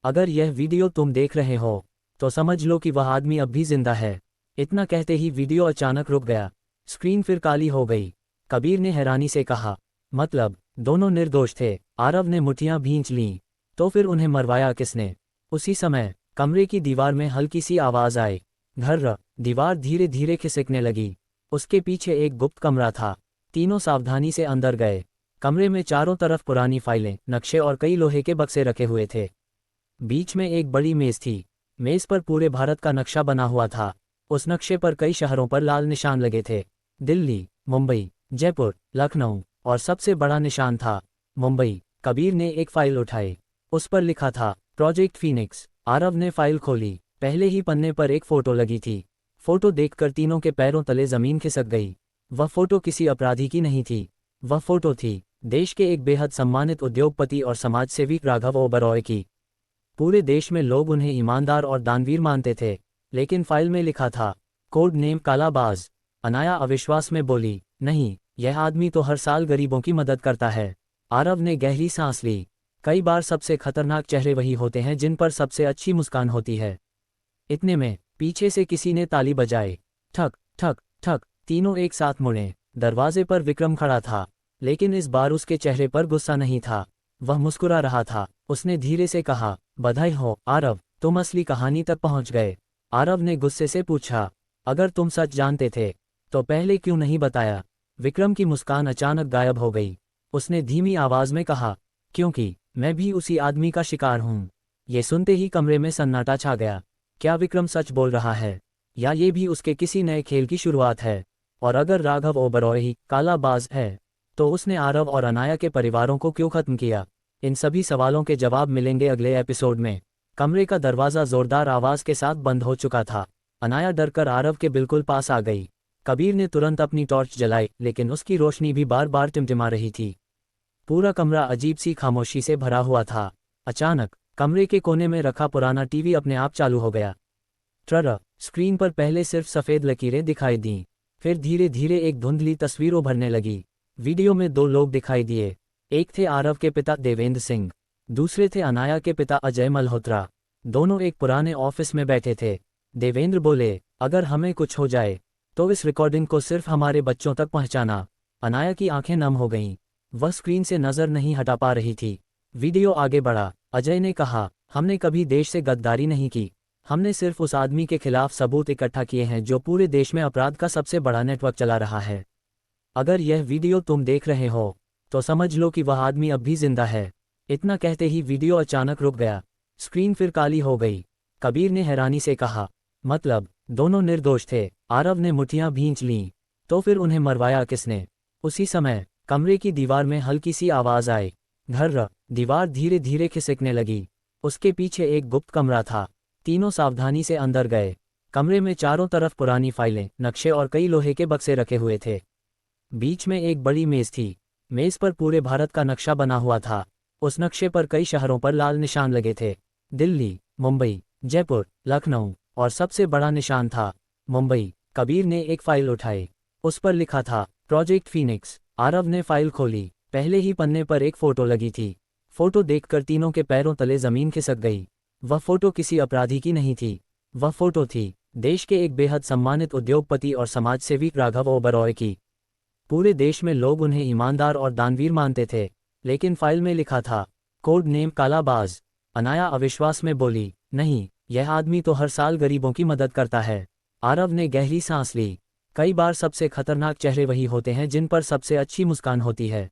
अगर यह वीडियो तुम देख रहे हो तो समझ लो कि वह आदमी अब भी जिंदा है। इतना कहते ही वीडियो अचानक रुक गया। स्क्रीन फिर काली हो गई। कबीर ने हैरानी से कहा, मतलब दोनों निर्दोष थे? आरव ने मुठ्ठियां भींच लीं। तो फिर उन्हें मरवाया किसने? उसी समय कमरे की दीवार में हल्की सी आवाज आई। घर्र। दीवार धीरे धीरे खिसकने लगी। उसके पीछे एक गुप्त कमरा था। तीनों सावधानी से अंदर गए। कमरे में चारों तरफ पुरानी फाइलें, नक्शे और कई लोहे के बक्से रखे हुए थे। बीच में एक बड़ी मेज थी। मेज पर पूरे भारत का नक्शा बना हुआ था। उस नक्शे पर कई शहरों पर लाल निशान लगे थे। दिल्ली, मुंबई, जयपुर, लखनऊ, और सबसे बड़ा निशान था मुंबई। कबीर ने एक फाइल उठाई। उस पर लिखा था प्रोजेक्ट फीनिक्स। आरव ने फाइल खोली। पहले ही पन्ने पर एक फोटो लगी थी। फोटो देखकर तीनों के पैरों तले जमीन खिसक गई। वह फोटो किसी अपराधी की नहीं थी। वह फोटो थी देश के एक बेहद सम्मानित उद्योगपति और समाजसेवी राघव ओबरॉय की। पूरे देश में लोग उन्हें ईमानदार और दानवीर मानते थे, लेकिन फाइल में लिखा था कोड नेम कालाबाज। अनाया अविश्वास में बोली, नहीं, यह आदमी तो हर साल गरीबों की मदद करता है। आरव ने गहरी सांस ली। कई बार सबसे खतरनाक चेहरे वही होते हैं जिन पर सबसे अच्छी मुस्कान होती है। इतने में पीछे से किसी ने ताली बजाई। ठक ठक ठक। तीनों एक साथ मुड़े। दरवाजे पर विक्रम खड़ा था, लेकिन इस बार उसके चेहरे पर गुस्सा नहीं था। वह मुस्कुरा रहा था। उसने धीरे से कहा, बधाई हो आरव, तुम असली कहानी तक पहुंच गए। आरव ने गुस्से से पूछा, अगर तुम सच जानते थे तो पहले क्यों नहीं बताया? विक्रम की मुस्कान अचानक गायब हो गई। उसने धीमी आवाज में कहा, क्योंकि मैं भी उसी आदमी का शिकार हूं। ये सुनते ही कमरे में सन्नाटा छा गया। क्या विक्रम सच बोल रहा है, या ये भी उसके किसी नए खेल की शुरुआत है? और अगर राघव ओबरॉय ही कालाबाज है, तो उसने आरव और अनाया के परिवारों को क्यों खत्म किया? इन सभी सवालों के जवाब मिलेंगे अगले एपिसोड में। कमरे का दरवाजा जोरदार आवाज के साथ बंद हो चुका था। अनाया डरकर आरव के बिल्कुल पास आ गई। कबीर ने तुरंत अपनी टॉर्च जलाई, लेकिन उसकी रोशनी भी बार बार टिमटिमा रही थी। पूरा कमरा अजीब सी खामोशी से भरा हुआ था। अचानक कमरे के कोने में रखा पुराना टीवी अपने आप चालू हो गया। ट्रर। स्क्रीन पर पहले सिर्फ सफ़ेद लकीरें दिखाई दीं, फिर धीरे धीरे एक धुंधली तस्वीर उभरने लगी। वीडियो में दो लोग दिखाई दिए। एक थे आरव के पिता देवेंद्र सिंह, दूसरे थे अनाया के पिता अजय मल्होत्रा। दोनों एक पुराने ऑफिस में बैठे थे। देवेंद्र बोले, अगर हमें कुछ हो जाए तो इस रिकॉर्डिंग को सिर्फ हमारे बच्चों तक पहुंचाना। अनाया की आंखें नम हो गईं। वह स्क्रीन से नजर नहीं हटा पा रही थी। वीडियो आगे बढ़ा। अजय ने कहा, हमने कभी देश से गद्दारी नहीं की। हमने सिर्फ उस आदमी के खिलाफ सबूत इकट्ठा किए हैं जो पूरे देश में अपराध का सबसे बड़ा नेटवर्क चला रहा है। अगर यह वीडियो तुम देख रहे हो तो समझ लो कि वह आदमी अब भी जिंदा है। इतना कहते ही वीडियो अचानक रुक गया। स्क्रीन फिर काली हो गई। कबीर ने हैरानी से कहा, मतलब दोनों निर्दोष थे? आरव ने मुठियां भींच लीं। तो फिर उन्हें मरवाया किसने? उसी समय कमरे की दीवार में हल्की सी आवाज आई। घर्र। दीवार धीरे धीरे खिसकने लगी। उसके पीछे एक गुप्त कमरा था। तीनों सावधानी से अंदर गए। कमरे में चारों तरफ पुरानी फाइलें, नक्शे और कई लोहे के बक्से रखे हुए थे। बीच में एक बड़ी मेज थी। मेज पर पूरे भारत का नक्शा बना हुआ था। उस नक्शे पर कई शहरों पर लाल निशान लगे थे। दिल्ली, मुंबई, जयपुर, लखनऊ, और सबसे बड़ा निशान था मुंबई। कबीर ने एक फाइल उठाई। उस पर लिखा था प्रोजेक्ट फीनिक्स। आरव ने फाइल खोली। पहले ही पन्ने पर एक फोटो लगी थी। फोटो देखकर तीनों के पैरों तले जमीन खिसक गई। वह फोटो किसी अपराधी की नहीं थी। वह फोटो थी देश के एक बेहद सम्मानित उद्योगपति और समाजसेवी राघव ओबरॉय की। पूरे देश में लोग उन्हें ईमानदार और दानवीर मानते थे, लेकिन फाइल में लिखा था कोड नेम कालाबाज। अनाया अविश्वास में बोली, नहीं, यह आदमी तो हर साल गरीबों की मदद करता है। आरव ने गहरी सांस ली। कई बार सबसे खतरनाक चेहरे वही होते हैं जिन पर सबसे अच्छी मुस्कान होती है।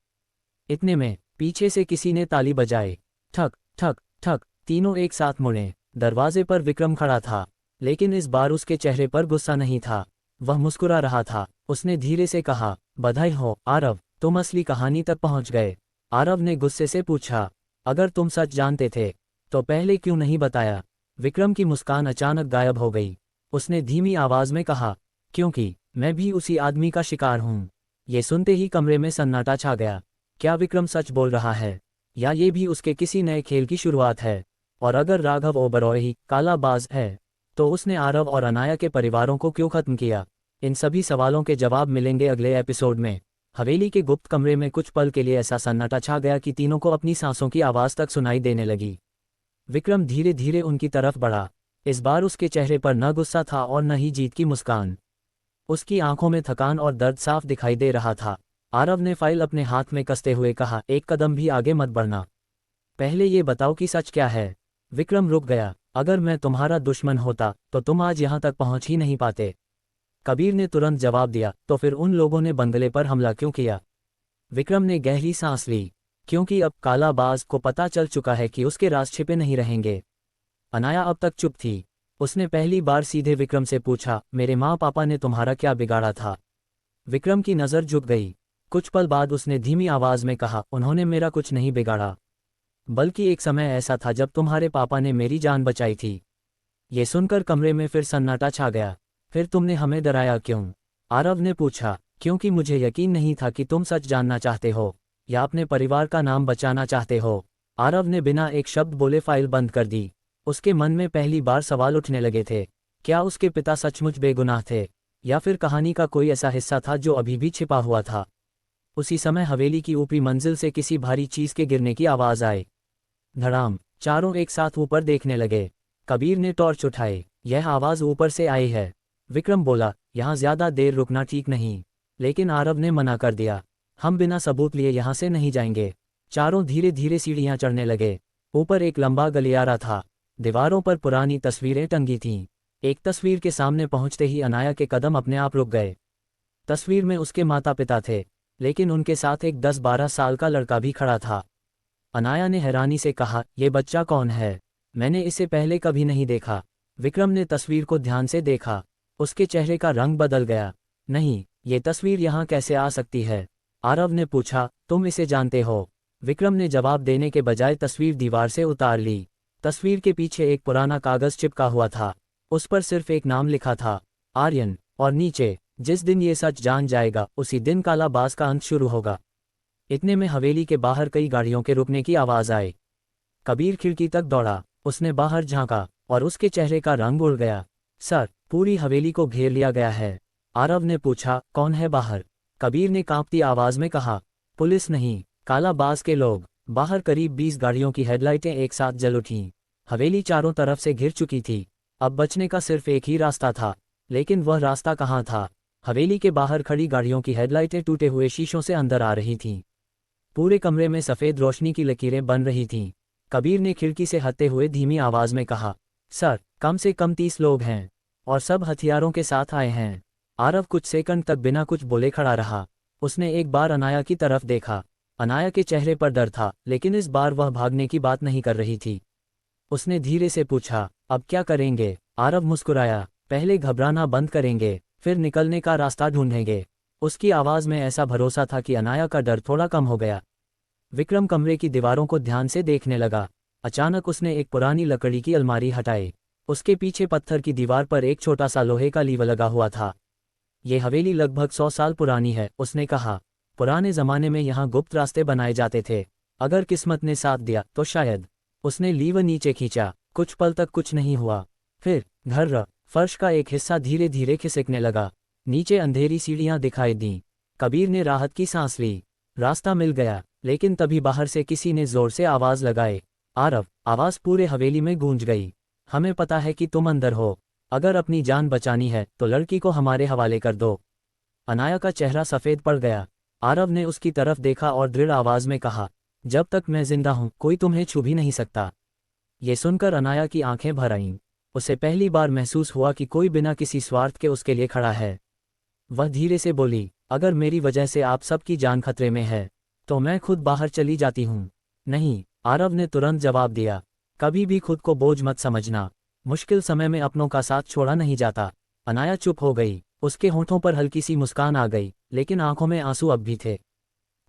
इतने में पीछे से किसी ने ताली बजाई। ठक ठक ठक। तीनों एक साथ मुड़े। दरवाजे पर विक्रम खड़ा था, लेकिन इस बार उसके चेहरे पर गुस्सा नहीं था। वह मुस्कुरा रहा था। उसने धीरे से कहा, बधाई हो आरव, तुम असली कहानी तक पहुंच गए। आरव ने गुस्से से पूछा, अगर तुम सच जानते थे तो पहले क्यों नहीं बताया? विक्रम की मुस्कान अचानक गायब हो गई। उसने धीमी आवाज में कहा, क्योंकि मैं भी उसी आदमी का शिकार हूं। ये सुनते ही कमरे में सन्नाटा छा गया। क्या विक्रम सच बोल रहा है, या ये भी उसके किसी नए खेल की शुरुआत है? और अगर राघव ओबरॉय ही कालाबाज है, तो उसने आरव और अनाया के परिवारों को क्यों खत्म किया? इन सभी सवालों के जवाब मिलेंगे अगले एपिसोड में। हवेली के गुप्त कमरे में कुछ पल के लिए ऐसा सन्नाटा छा गया कि तीनों को अपनी सांसों की आवाज तक सुनाई देने लगी। विक्रम धीरे धीरे उनकी तरफ बढ़ा। इस बार उसके चेहरे पर न गुस्सा था और न ही जीत की मुस्कान। उसकी आंखों में थकान और दर्द साफ दिखाई दे रहा था। आरव ने फाइल अपने हाथ में कसते हुए कहा, एक कदम भी आगे मत बढ़ना। पहले ये बताओ कि सच क्या है? विक्रम रुक गया। अगर मैं तुम्हारा दुश्मन होता तो तुम आज यहाँ तक पहुँच ही नहीं पाते। कबीर ने तुरंत जवाब दिया, तो फिर उन लोगों ने बंगले पर हमला क्यों किया? विक्रम ने गहरी सांस ली, क्योंकि अब कालाबाज को पता चल चुका है कि उसके राज छिपे नहीं रहेंगे। अनाया अब तक चुप थी। उसने पहली बार सीधे विक्रम से पूछा, मेरे माँ पापा ने तुम्हारा क्या बिगाड़ा था? विक्रम की नज़र झुक गई। कुछ पल बाद उसने धीमी आवाज में कहा, उन्होंने मेरा कुछ नहीं बिगाड़ा, बल्कि एक समय ऐसा था जब तुम्हारे पापा ने मेरी जान बचाई थी। ये सुनकर कमरे में फिर सन्नाटा छा गया। फिर तुमने हमें डराया क्यों? आरव ने पूछा। क्योंकि मुझे यकीन नहीं था कि तुम सच जानना चाहते हो या अपने परिवार का नाम बचाना चाहते हो। आरव ने बिना एक शब्द बोले फाइल बंद कर दी। उसके मन में पहली बार सवाल उठने लगे थे। क्या उसके पिता सचमुच बेगुनाह थे, या फिर कहानी का कोई ऐसा हिस्सा था जो अभी भी छिपा हुआ था? उसी समय हवेली की ऊपरी मंजिल से किसी भारी चीज के गिरने की आवाज आई। धड़ाम। चारों एक साथ ऊपर देखने लगे। कबीर ने टॉर्च उठाई। यह आवाज ऊपर से आई है। विक्रम बोला, यहाँ ज्यादा देर रुकना ठीक नहीं। लेकिन आरव ने मना कर दिया। हम बिना सबूत लिए यहाँ से नहीं जाएंगे। चारों धीरे धीरे सीढ़ियाँ चढ़ने लगे। ऊपर एक लंबा गलियारा था। दीवारों पर पुरानी तस्वीरें टंगी थीं। एक तस्वीर के सामने पहुंचते ही अनाया के कदम अपने आप रुक गए। तस्वीर में उसके माता पिता थे, लेकिन उनके साथ एक 10-12 साल का लड़का भी खड़ा था। अनाया ने हैरानी से कहा, ये बच्चा कौन है? मैंने इसे पहले कभी नहीं देखा। विक्रम ने तस्वीर को ध्यान से देखा। उसके चेहरे का रंग बदल गया। नहीं, ये तस्वीर यहाँ कैसे आ सकती है? आरव ने पूछा, तुम इसे जानते हो? विक्रम ने जवाब देने के बजाय तस्वीर दीवार से उतार ली। तस्वीर के पीछे एक पुराना कागज चिपका हुआ था। उस पर सिर्फ एक नाम लिखा था, आर्यन, और नीचे, जिस दिन ये सच जान जाएगा उसी दिन कालाबाज का अंत शुरू होगा। इतने में हवेली के बाहर कई गाड़ियों के रुकने की आवाज आई। कबीर खिड़की तक दौड़ा। उसने बाहर झांका और उसके चेहरे का रंग उड़ गया। सर, पूरी हवेली को घेर लिया गया है। आरव ने पूछा, कौन है बाहर? कबीर ने कांपती आवाज में कहा, पुलिस नहीं, कालाबाज के लोग। बाहर करीब 20 गाड़ियों की हेडलाइटें एक साथ जल उठीं। हवेली चारों तरफ से घिर चुकी थी। अब बचने का सिर्फ एक ही रास्ता था, लेकिन वह रास्ता कहाँ था? हवेली के बाहर खड़ी गाड़ियों की हेडलाइटें टूटे हुए शीशों से अंदर आ रही थीं। पूरे कमरे में सफ़ेद रोशनी की लकीरें बन रही थीं। कबीर ने खिड़की से हटते हुए धीमी आवाज में कहा, सर, कम से कम 30 लोग हैं, और सब हथियारों के साथ आए हैं। आरव कुछ सेकंड तक बिना कुछ बोले खड़ा रहा। उसने एक बार अनाया की तरफ देखा। अनाया के चेहरे पर डर था, लेकिन इस बार वह भागने की बात नहीं कर रही थी। उसने धीरे से पूछा, अब क्या करेंगे? आरव मुस्कुराया, पहले घबराना बंद करेंगे, फिर निकलने का रास्ता ढूंढेंगे। उसकी आवाज़ में ऐसा भरोसा था कि अनाया का डर थोड़ा कम हो गया। विक्रम कमरे की दीवारों को ध्यान से देखने लगा। अचानक उसने एक पुरानी लकड़ी की अलमारी हटाई। उसके पीछे पत्थर की दीवार पर एक छोटा सा लोहे का लीवर लगा हुआ था। ये हवेली लगभग 100 साल पुरानी है, उसने कहा। पुराने जमाने में यहाँ गुप्त रास्ते बनाए जाते थे। अगर किस्मत ने साथ दिया तो शायद। उसने लीवर नीचे खींचा। कुछ पल तक कुछ नहीं हुआ। फिर घर फर्श का एक हिस्सा धीरे धीरे खिसकने लगा। नीचे अंधेरी सीढ़ियां दिखाई दीं। कबीर ने राहत की सांस ली। रास्ता मिल गया। लेकिन तभी बाहर से किसी ने जोर से आवाज लगाई। आरव। आवाज पूरे हवेली में गूंज गई। हमें पता है कि तुम अंदर हो। अगर अपनी जान बचानी है तो लड़की को हमारे हवाले कर दो। अनाया का चेहरा सफ़ेद पड़ गया। आरव ने उसकी तरफ देखा और दृढ़ आवाज में कहा, जब तक मैं जिंदा हूं कोई तुम्हें छू भी नहीं सकता। ये सुनकर अनाया की आंखें भर आईं। उसे पहली बार महसूस हुआ कि कोई बिना किसी स्वार्थ के उसके लिए खड़ा है। वह धीरे से बोली, अगर मेरी वजह से आप सबकी जान खतरे में है तो मैं खुद बाहर चली जाती हूँ। नहीं, आरव ने तुरंत जवाब दिया, कभी भी खुद को बोझ मत समझना। मुश्किल समय में अपनों का साथ छोड़ा नहीं जाता। अनाया चुप हो गई। उसके होंठों पर हल्की सी मुस्कान आ गई, लेकिन आंखों में आंसू अब भी थे।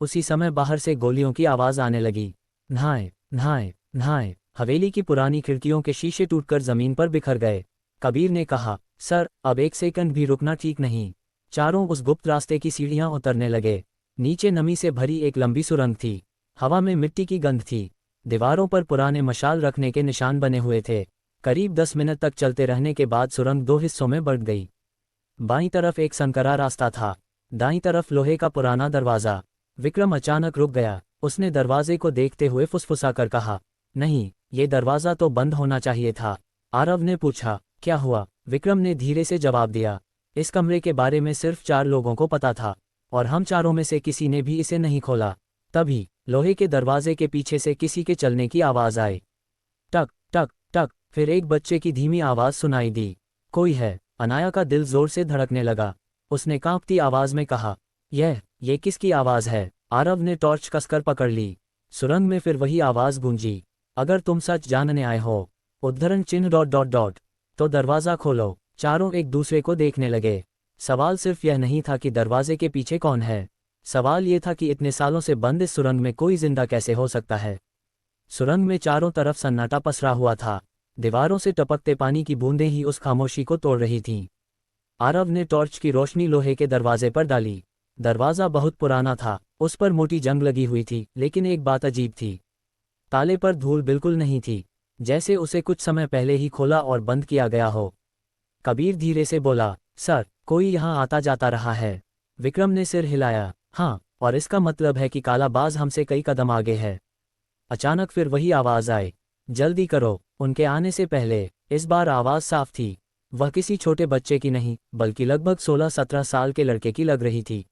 उसी समय बाहर से गोलियों की आवाज आने लगी। नहाए नहाए नहाए। हवेली की पुरानी खिड़कियों के शीशे टूटकर जमीन पर बिखर गए। कबीर ने कहा, सर, अब एक सेकंड भी रुकना ठीक नहीं। चारों उस गुप्त रास्ते की सीढ़ियां उतरने लगे। नीचे नमी से भरी एक लंबी सुरंग थी। हवा में मिट्टी की गंध थी। दीवारों पर पुराने मशाल रखने के निशान बने हुए थे। करीब 10 मिनट तक चलते रहने के बाद सुरंग 2 हिस्सों में बढ़ गई। बाईं तरफ एक संकरा रास्ता था, दाईं तरफ लोहे का पुराना दरवाज़ा। विक्रम अचानक रुक गया। उसने दरवाजे को देखते हुए फुसफुसा कर कहा, नहीं, ये दरवाज़ा तो बंद होना चाहिए था। आरव ने पूछा, क्या हुआ? विक्रम ने धीरे से जवाब दिया, इस कमरे के बारे में सिर्फ 4 लोगों को पता था, और हम चारों में से किसी ने भी इसे नहीं खोला। तभी लोहे के दरवाजे के पीछे से किसी के चलने की आवाज़ आई। टक टक टक। फिर एक बच्चे की धीमी आवाज़ सुनाई दी, कोई है। अनाया का दिल जोर से धड़कने लगा। उसने कांपती आवाज़ में कहा, ये किसकी आवाज़ है? आरव ने टॉर्च कसकर पकड़ ली। सुरंग में फिर वही आवाज़ गूंजी, अगर तुम सच जानने आए हो, उद्धरण चिन्ह डॉट डॉट डॉट, तो दरवाज़ा खोलो। चारों एक दूसरे को देखने लगे। सवाल सिर्फ यह नहीं था कि दरवाजे के पीछे कौन है, सवाल ये था कि इतने सालों से बंद इस सुरंग में कोई जिंदा कैसे हो सकता है। सुरंग में चारों तरफ सन्नाटा पसरा हुआ था। दीवारों से टपकते पानी की बूंदें ही उस खामोशी को तोड़ रही थीं। आरव ने टॉर्च की रोशनी लोहे के दरवाजे पर डाली। दरवाज़ा बहुत पुराना था, उस पर मोटी जंग लगी हुई थी, लेकिन एक बात अजीब थी, ताले पर धूल बिल्कुल नहीं थी, जैसे उसे कुछ समय पहले ही खोला और बंद किया गया हो। कबीर धीरे से बोला, सर, कोई यहाँ आता जाता रहा है। विक्रम ने सिर हिलाया, हाँ, और इसका मतलब है कि कालाबाज हमसे कई कदम आगे है। अचानक फिर वही आवाज़ आई, जल्दी करो, उनके आने से पहले। इस बार आवाज़ साफ थी। वह किसी छोटे बच्चे की नहीं, बल्कि लगभग 16-17 साल के लड़के की लग रही थी।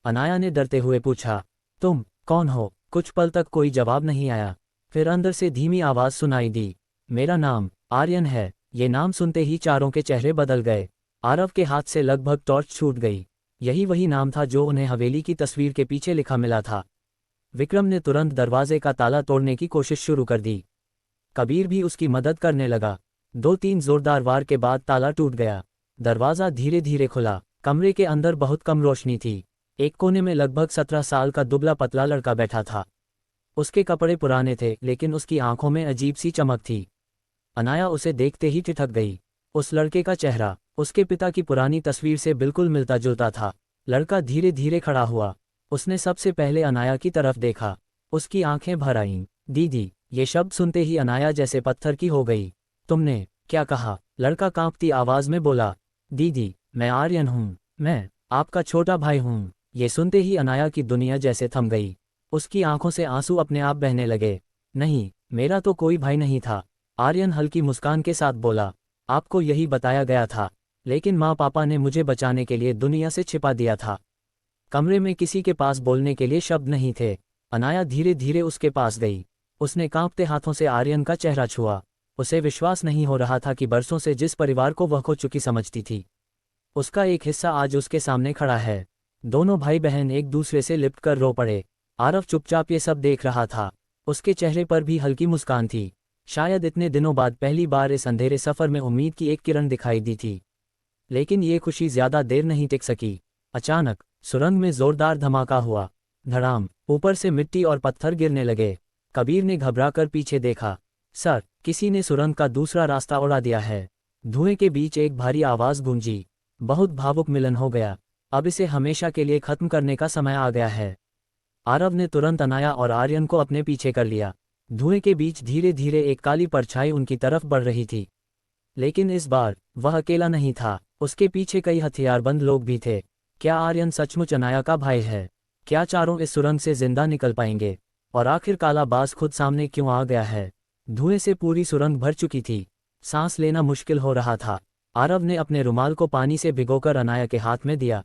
अनाया ने डरते हुए पूछा, तुम कौन हो? कुछ पल तक कोई जवाब नहीं आया। फिर अंदर से धीमी आवाज़ सुनाई दी, मेरा नाम आर्यन है। ये नाम सुनते ही चारों के चेहरे बदल गए। आरव के हाथ से लगभग टॉर्च छूट गई। यही वही नाम था जो उन्हें हवेली की तस्वीर के पीछे लिखा मिला था। विक्रम ने तुरंत दरवाजे का ताला तोड़ने की कोशिश शुरू कर दी। कबीर भी उसकी मदद करने लगा। 2-3 जोरदार वार के बाद ताला टूट गया। दरवाज़ा धीरे धीरे खुला। कमरे के अंदर बहुत कम रोशनी थी। एक कोने में लगभग 17 साल का दुबला पतला लड़का बैठा था। उसके कपड़े पुराने थे, लेकिन उसकी आंखों में अजीब सी चमक थी। अनाया उसे देखते ही ठिठक गई। उस लड़के का चेहरा उसके पिता की पुरानी तस्वीर से बिल्कुल मिलता जुलता था। लड़का धीरे धीरे खड़ा हुआ। उसने सबसे पहले अनाया की तरफ देखा। उसकी आंखें भर आईं। दीदी, ये शब्द सुनते ही अनाया जैसे पत्थर की हो गई। तुमने क्या कहा? लड़का कांपती आवाज में बोला, दीदी, मैं आर्यन हूँ, मैं आपका छोटा भाई हूँ। ये सुनते ही अनाया की दुनिया जैसे थम गई। उसकी आंखों से आंसू अपने आप बहने लगे। नहीं, मेरा तो कोई भाई नहीं था, आर्यन हल्की मुस्कान के साथ बोला। आपको यही बताया गया था, लेकिन माँ पापा ने मुझे बचाने के लिए दुनिया से छिपा दिया था। कमरे में किसी के पास बोलने के लिए शब्द नहीं थे। अनाया धीरे धीरे उसके पास गई। उसने कांपते हाथों से आर्यन का चेहरा छुआ। उसे विश्वास नहीं हो रहा था कि बरसों से जिस परिवार को वह खो चुकी समझती थी, उसका एक हिस्सा आज उसके सामने खड़ा है। दोनों भाई बहन एक दूसरे से लिपट कर रो पड़े। आरव चुपचाप ये सब देख रहा था। उसके चेहरे पर भी हल्की मुस्कान थी। शायद इतने दिनों बाद पहली बार इस अंधेरे सफ़र में उम्मीद की एक किरण दिखाई दी थी। लेकिन ये खुशी ज्यादा देर नहीं टिक सकी। अचानक सुरंग में जोरदार धमाका हुआ। धड़ाम, ऊपर से मिट्टी और पत्थर गिरने लगे। कबीर ने घबराकर पीछे देखा। सर, किसी ने सुरंग का दूसरा रास्ता उड़ा दिया है। धुएं के बीच एक भारी आवाज गूंजी। बहुत भावुक मिलन हो गया। अब इसे हमेशा के लिए खत्म करने का समय आ गया है। आरव ने तुरंत अनाया और आर्यन को अपने पीछे कर लिया। धुएं के बीच धीरे धीरे एक काली परछाई उनकी तरफ बढ़ रही थी। लेकिन इस बार वह अकेला नहीं था। उसके पीछे कई हथियारबंद लोग भी थे। क्या आर्यन सचमुच अनाया का भाई है? क्या चारों इस सुरंग से जिंदा निकल पाएंगे? और आखिर कालाबाज खुद सामने क्यों आ गया है? धुएं से पूरी सुरंग भर चुकी थी। सांस लेना मुश्किल हो रहा था। आरव ने अपने रुमाल को पानी से भिगोकर अनाया के हाथ में दिया।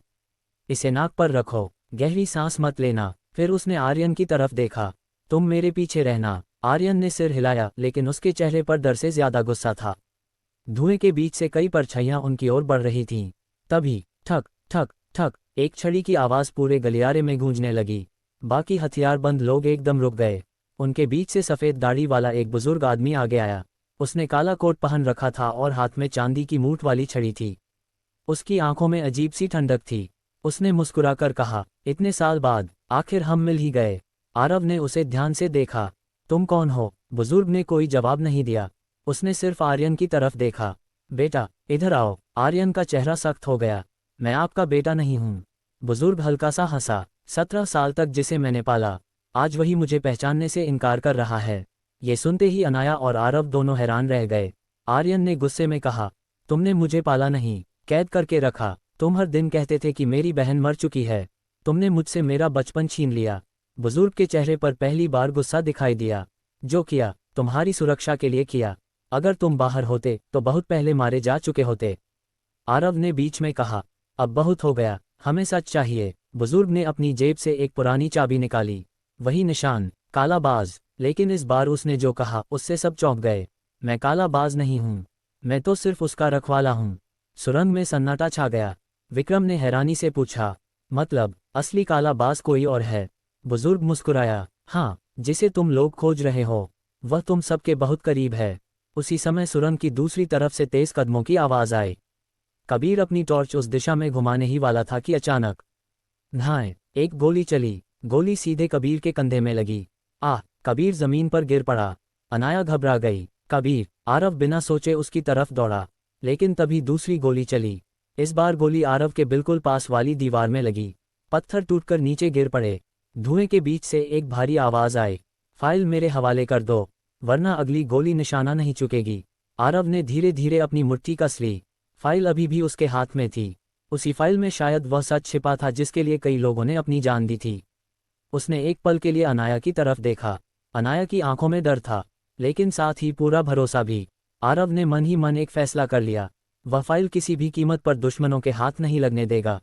इसे नाक पर रखो, गहरी सांस मत लेना। फिर उसने आर्यन की तरफ देखा। तुम मेरे पीछे रहना। आर्यन ने सिर हिलाया, लेकिन उसके चेहरे पर डर से ज्यादा गुस्सा था। धुएं के बीच से कई परछाइयां उनकी ओर बढ़ रही थीं। तभी ठक ठक ठक एक छड़ी की आवाज पूरे गलियारे में गूंजने लगी। बाकी हथियारबंद लोग एकदम रुक गए। उनके बीच से सफेद दाढ़ी वाला एक बुजुर्ग आदमी आगे आया। उसने काला कोट पहन रखा था और हाथ में चांदी की मूठ वाली छड़ी थी। उसकी आंखों में अजीब सी ठंडक थी। उसने मुस्कुराकर कहा, इतने साल बाद आखिर हम मिल ही गए। आरव ने उसे ध्यान से देखा। तुम कौन हो? बुजुर्ग ने कोई जवाब नहीं दिया। उसने सिर्फ आर्यन की तरफ देखा। बेटा, इधर आओ। आर्यन का चेहरा सख्त हो गया। मैं आपका बेटा नहीं हूँ। बुजुर्ग हल्का सा हंसा। 17 साल तक जिसे मैंने पाला, आज वही मुझे पहचानने से इनकार कर रहा है। ये सुनते ही अनाया और आरव दोनों हैरान रह गए। आर्यन ने गुस्से में कहा, तुमने मुझे पाला नहीं, कैद करके रखा। तुम हर दिन कहते थे कि मेरी बहन मर चुकी है। तुमने मुझसे मेरा बचपन छीन लिया। बुजुर्ग के चेहरे पर पहली बार गुस्सा दिखाई दिया। जो किया, तुम्हारी सुरक्षा के लिए किया। अगर तुम बाहर होते तो बहुत पहले मारे जा चुके होते। आरव ने बीच में कहा, अब बहुत हो गया, हमें सच चाहिए। बुजुर्ग ने अपनी जेब से एक पुरानी चाबी निकाली। वही निशान, कालाबाज। लेकिन इस बार उसने जो कहा उससे सब चौंक गए। मैं काला बाज नहीं हूँ, मैं तो सिर्फ उसका रखवाला हूँ। सुरंग में सन्नाटा छा गया। विक्रम ने हैरानी से पूछा, मतलब असली काला बाज कोई और है? बुजुर्ग मुस्कुराया, हाँ, जिसे तुम लोग खोज रहे हो वह तुम सबके बहुत करीब है। उसी समय सुरंग की दूसरी तरफ से तेज कदमों की आवाज आई। कबीर अपनी टॉर्च उस दिशा में घुमाने ही वाला था कि अचानक धाएं, एक गोली चली। गोली सीधे कबीर के कंधे में लगी। कबीर जमीन पर गिर पड़ा। अनाया घबरा गई। कबीर, आरव बिना सोचे उसकी तरफ दौड़ा, लेकिन तभी दूसरी गोली चली। इस बार गोली आरव के बिल्कुल पास वाली दीवार में लगी। पत्थर टूटकर नीचे गिर पड़े। धुएं के बीच से एक भारी आवाज आई, फाइल मेरे हवाले कर दो, वरना अगली गोली निशाना नहीं चुकेगी। आरव ने धीरे धीरे अपनी मुट्ठी कस ली। फाइल अभी भी उसके हाथ में थी। उसी फाइल में शायद वह सच छिपा था जिसके लिए कई लोगों ने अपनी जान दी थी। उसने एक पल के लिए अनाया की तरफ देखा। अनाया की आंखों में डर था, लेकिन साथ ही पूरा भरोसा भी। आरव ने मन ही मन एक फैसला कर लिया, वह फाइल किसी भी कीमत पर दुश्मनों के हाथ नहीं लगने देगा,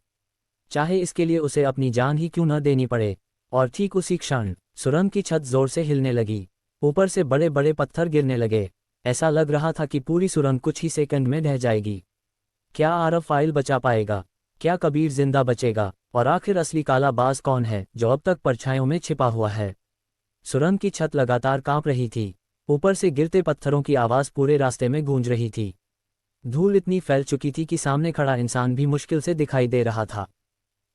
चाहे इसके लिए उसे अपनी जान ही क्यों न देनी पड़े। और ठीक उसी क्षण सुरंग की छत जोर से हिलने लगी। ऊपर से बड़े बड़े पत्थर गिरने लगे। ऐसा लग रहा था कि पूरी सुरंग कुछ ही सेकंड में ढह जाएगी। क्या आरव फाइल बचा पाएगा? क्या कबीर जिंदा बचेगा? और आखिर असली काला बाज कौन है जो अब तक परछाइयों में छिपा हुआ है? सुरंग की छत लगातार कांप रही थी। ऊपर से गिरते पत्थरों की आवाज पूरे रास्ते में गूंज रही थी। धूल इतनी फैल चुकी थी कि सामने खड़ा इंसान भी मुश्किल से दिखाई दे रहा था।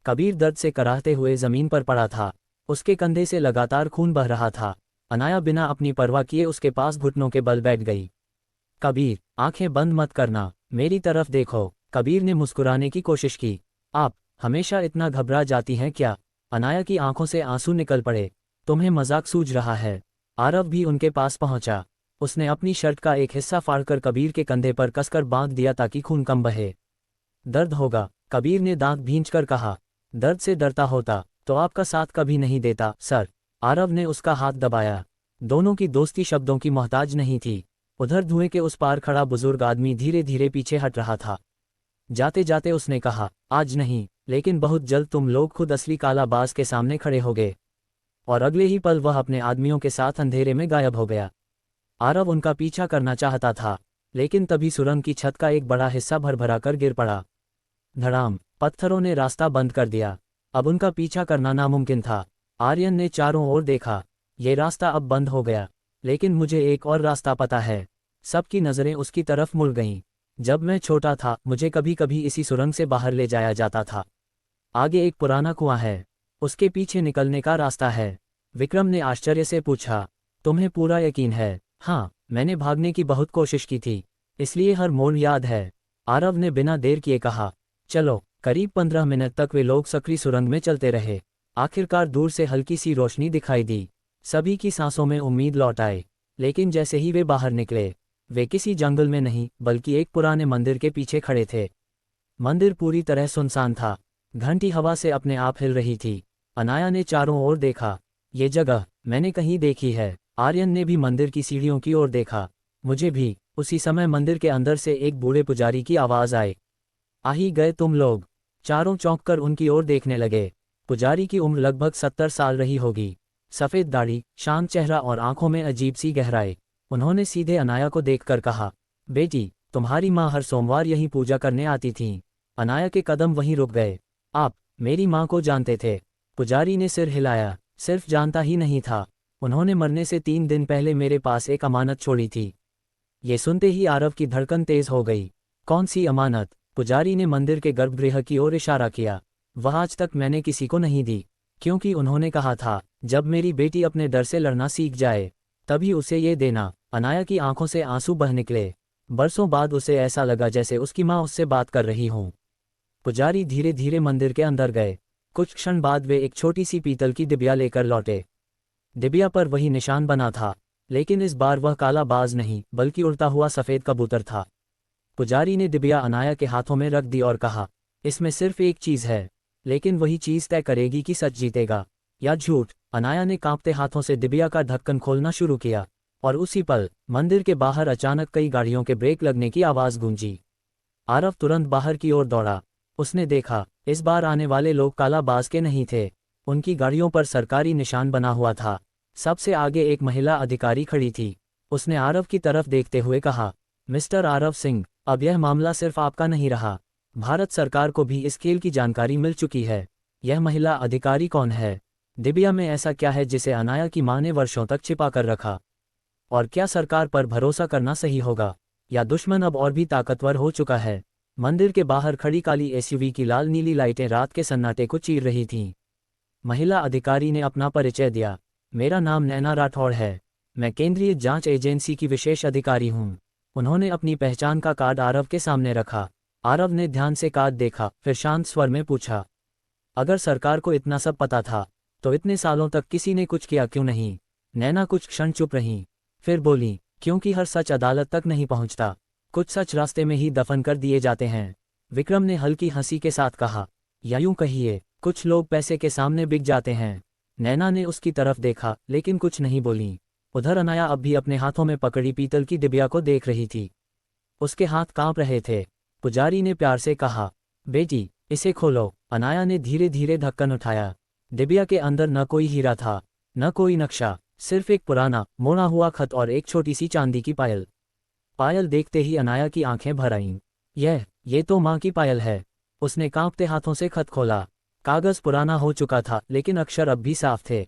कबीर दर्द से कराहते हुए जमीन पर पड़ा था। उसके कंधे से लगातार खून बह रहा था। अनाया बिना अपनी परवाह किए उसके पास घुटनों के बल बैठ गई। कबीर, आंखें बंद मत करना, मेरी तरफ देखो। कबीर ने मुस्कुराने की कोशिश की। आप हमेशा इतना घबरा जाती हैं क्या? अनाया की आंखों से आंसू निकल पड़े। तुम्हें मजाक सूझ रहा है? आरव भी उनके पास पहुंचा। उसने अपनी शर्ट का एक हिस्सा फाड़कर कबीर के कंधे पर कसकर बांध दिया ताकि खून कम बहे। दर्द होगा, कबीर ने दांत भींचकर कहा। दर्द से डरता होता तो आपका साथ कभी नहीं देता, सर। आरव ने उसका हाथ दबाया। दोनों की दोस्ती शब्दों की मोहताज नहीं थी। उधर धुएं के उस पार खड़ा बुजुर्ग आदमी धीरे धीरे पीछे हट रहा था। जाते जाते उसने कहा, आज नहीं, लेकिन बहुत जल्द तुम लोग खुद असली काला बाज के सामने खड़े होगे। और अगले ही पल वह अपने आदमियों के साथ अंधेरे में गायब हो गया। आरव उनका पीछा करना चाहता था, लेकिन तभी सुरंग की छत का एक बड़ा हिस्सा भरभरा कर गिर पड़ा। धड़ाम, पत्थरों ने रास्ता बंद कर दिया। अब उनका पीछा करना नामुमकिन था। आर्यन ने चारों ओर देखा। ये रास्ता अब बंद हो गया, लेकिन मुझे एक और रास्ता पता है। सबकी नज़रें उसकी तरफ मुड़ गईं। जब मैं छोटा था मुझे कभी कभी इसी सुरंग से बाहर ले जाया जाता था। आगे एक पुराना कुआं है, उसके पीछे निकलने का रास्ता है। विक्रम ने आश्चर्य से पूछा, तुम्हें पूरा यकीन है? हाँ, मैंने भागने की बहुत कोशिश की थी, इसलिए हर मोड़ याद है। आरव ने बिना देर किए कहा। चलो। करीब 15 मिनट तक वे लोग सकरी सुरंग में चलते रहे। आखिरकार दूर से हल्की सी रोशनी दिखाई दी। सभी की सांसों में उम्मीद लौट आई। लेकिन जैसे ही वे बाहर निकले, वे किसी जंगल में नहीं बल्कि एक पुराने मंदिर के पीछे खड़े थे। मंदिर पूरी तरह सुनसान था। घंटी हवा से अपने आप हिल रही थी। अनाया ने चारों ओर देखा। ये जगह मैंने कहीं देखी है। आर्यन ने भी मंदिर की सीढ़ियों की ओर देखा। मुझे भी। उसी समय मंदिर के अंदर से एक बूढ़े पुजारी की आवाज आई, आ ही गए तुम लोग। चारों चौंककर उनकी ओर देखने लगे। पुजारी की उम्र लगभग 70 साल रही होगी। सफ़ेद दाढ़ी, शांत चेहरा और आंखों में अजीब सी गहराई। उन्होंने सीधे अनाया को देखकर कहा, बेटी, तुम्हारी माँ हर सोमवार यहीं पूजा करने आती थीं। अनाया के कदम वहीं रुक गए। आप मेरी माँ को जानते थे? पुजारी ने सिर हिलाया। सिर्फ जानता ही नहीं था, उन्होंने मरने से 3 दिन पहले मेरे पास एक अमानत छोड़ी थी। ये सुनते ही आरव की धड़कन तेज हो गई। कौन सी अमानत? पुजारी ने मंदिर के गर्भगृह की ओर इशारा किया। वह आज तक मैंने किसी को नहीं दी, क्योंकि उन्होंने कहा था जब मेरी बेटी अपने डर से लड़ना सीख जाए तभी उसे ये देना। अनाया की आंखों से आंसू बह निकले। बरसों बाद उसे ऐसा लगा जैसे उसकी माँ उससे बात कर रही हूँ। पुजारी धीरे धीरे मंदिर के अंदर गए। कुछ क्षण बाद वे एक छोटी सी पीतल की डिबिया लेकर लौटे। डिबिया पर वही निशान बना था, लेकिन इस बार वह काला बाज नहीं बल्कि उड़ता हुआ सफ़ेद कबूतर था। पुजारी ने डिबिया अनाया के हाथों में रख दी और कहा, इसमें सिर्फ एक चीज़ है, लेकिन वही चीज़ तय करेगी कि सच जीतेगा या झूठ। अनाया ने कांपते हाथों से डिबिया का ढक्कन खोलना शुरू किया, और उसी पल मंदिर के बाहर अचानक कई गाड़ियों के ब्रेक लगने की आवाज़ गूंजी। आरव तुरंत बाहर की ओर दौड़ा। उसने देखा, इस बार आने वाले लोग काला बाज के नहीं थे। उनकी गाड़ियों पर सरकारी निशान बना हुआ था। सबसे आगे एक महिला अधिकारी खड़ी थी। उसने आरव की तरफ देखते हुए कहा, मिस्टर आरव सिंह, अब यह मामला सिर्फ आपका नहीं रहा। भारत सरकार को भी इस खेल की जानकारी मिल चुकी है। यह महिला अधिकारी कौन है? दिव्या में ऐसा क्या है जिसे अनाया की मां ने वर्षों तक छिपा कर रखा? और क्या सरकार पर भरोसा करना सही होगा, या दुश्मन अब और भी ताकतवर हो चुका है? मंदिर के बाहर खड़ी काली एसयूवी की लाल नीली लाइटें रात के सन्नाटे को चीर रही थीं। महिला अधिकारी ने अपना परिचय दिया। मेरा नाम नैना राठौड़ है। मैं केंद्रीय जांच एजेंसी की विशेष अधिकारी हूँ। उन्होंने अपनी पहचान का कार्ड आरव के सामने रखा। आरव ने ध्यान से कार्ड देखा, फिर शांत स्वर में पूछा, अगर सरकार को इतना सब पता था तो इतने सालों तक किसी ने कुछ किया क्यों नहीं? नैना कुछ क्षण चुप रहीं, फिर बोली, क्योंकि हर सच अदालत तक नहीं पहुंचता। कुछ सच रास्ते में ही दफन कर दिए जाते हैं। विक्रम ने हल्की हंसी के साथ कहा, या यूं कहिए, कुछ लोग पैसे के सामने बिक जाते हैं। नैना ने उसकी तरफ देखा लेकिन कुछ नहीं बोली। उधर अनाया अब भी अपने हाथों में पकड़ी पीतल की डिबिया को देख रही थी। उसके हाथ कांप रहे थे। पुजारी ने प्यार से कहा, बेटी, इसे खोलो। अनाया ने धीरे धीरे ढक्कन उठाया। डिबिया के अंदर न कोई हीरा था, न कोई नक्शा, सिर्फ एक पुराना मोड़ा हुआ खत और एक छोटी सी चांदी की पायल। पायल देखते ही अनाया की आंखें भर आईं। ये तो माँ की पायल है। उसने कांपते हाथों से खत खोला। कागज पुराना हो चुका था लेकिन अक्षर अब भी साफ थे।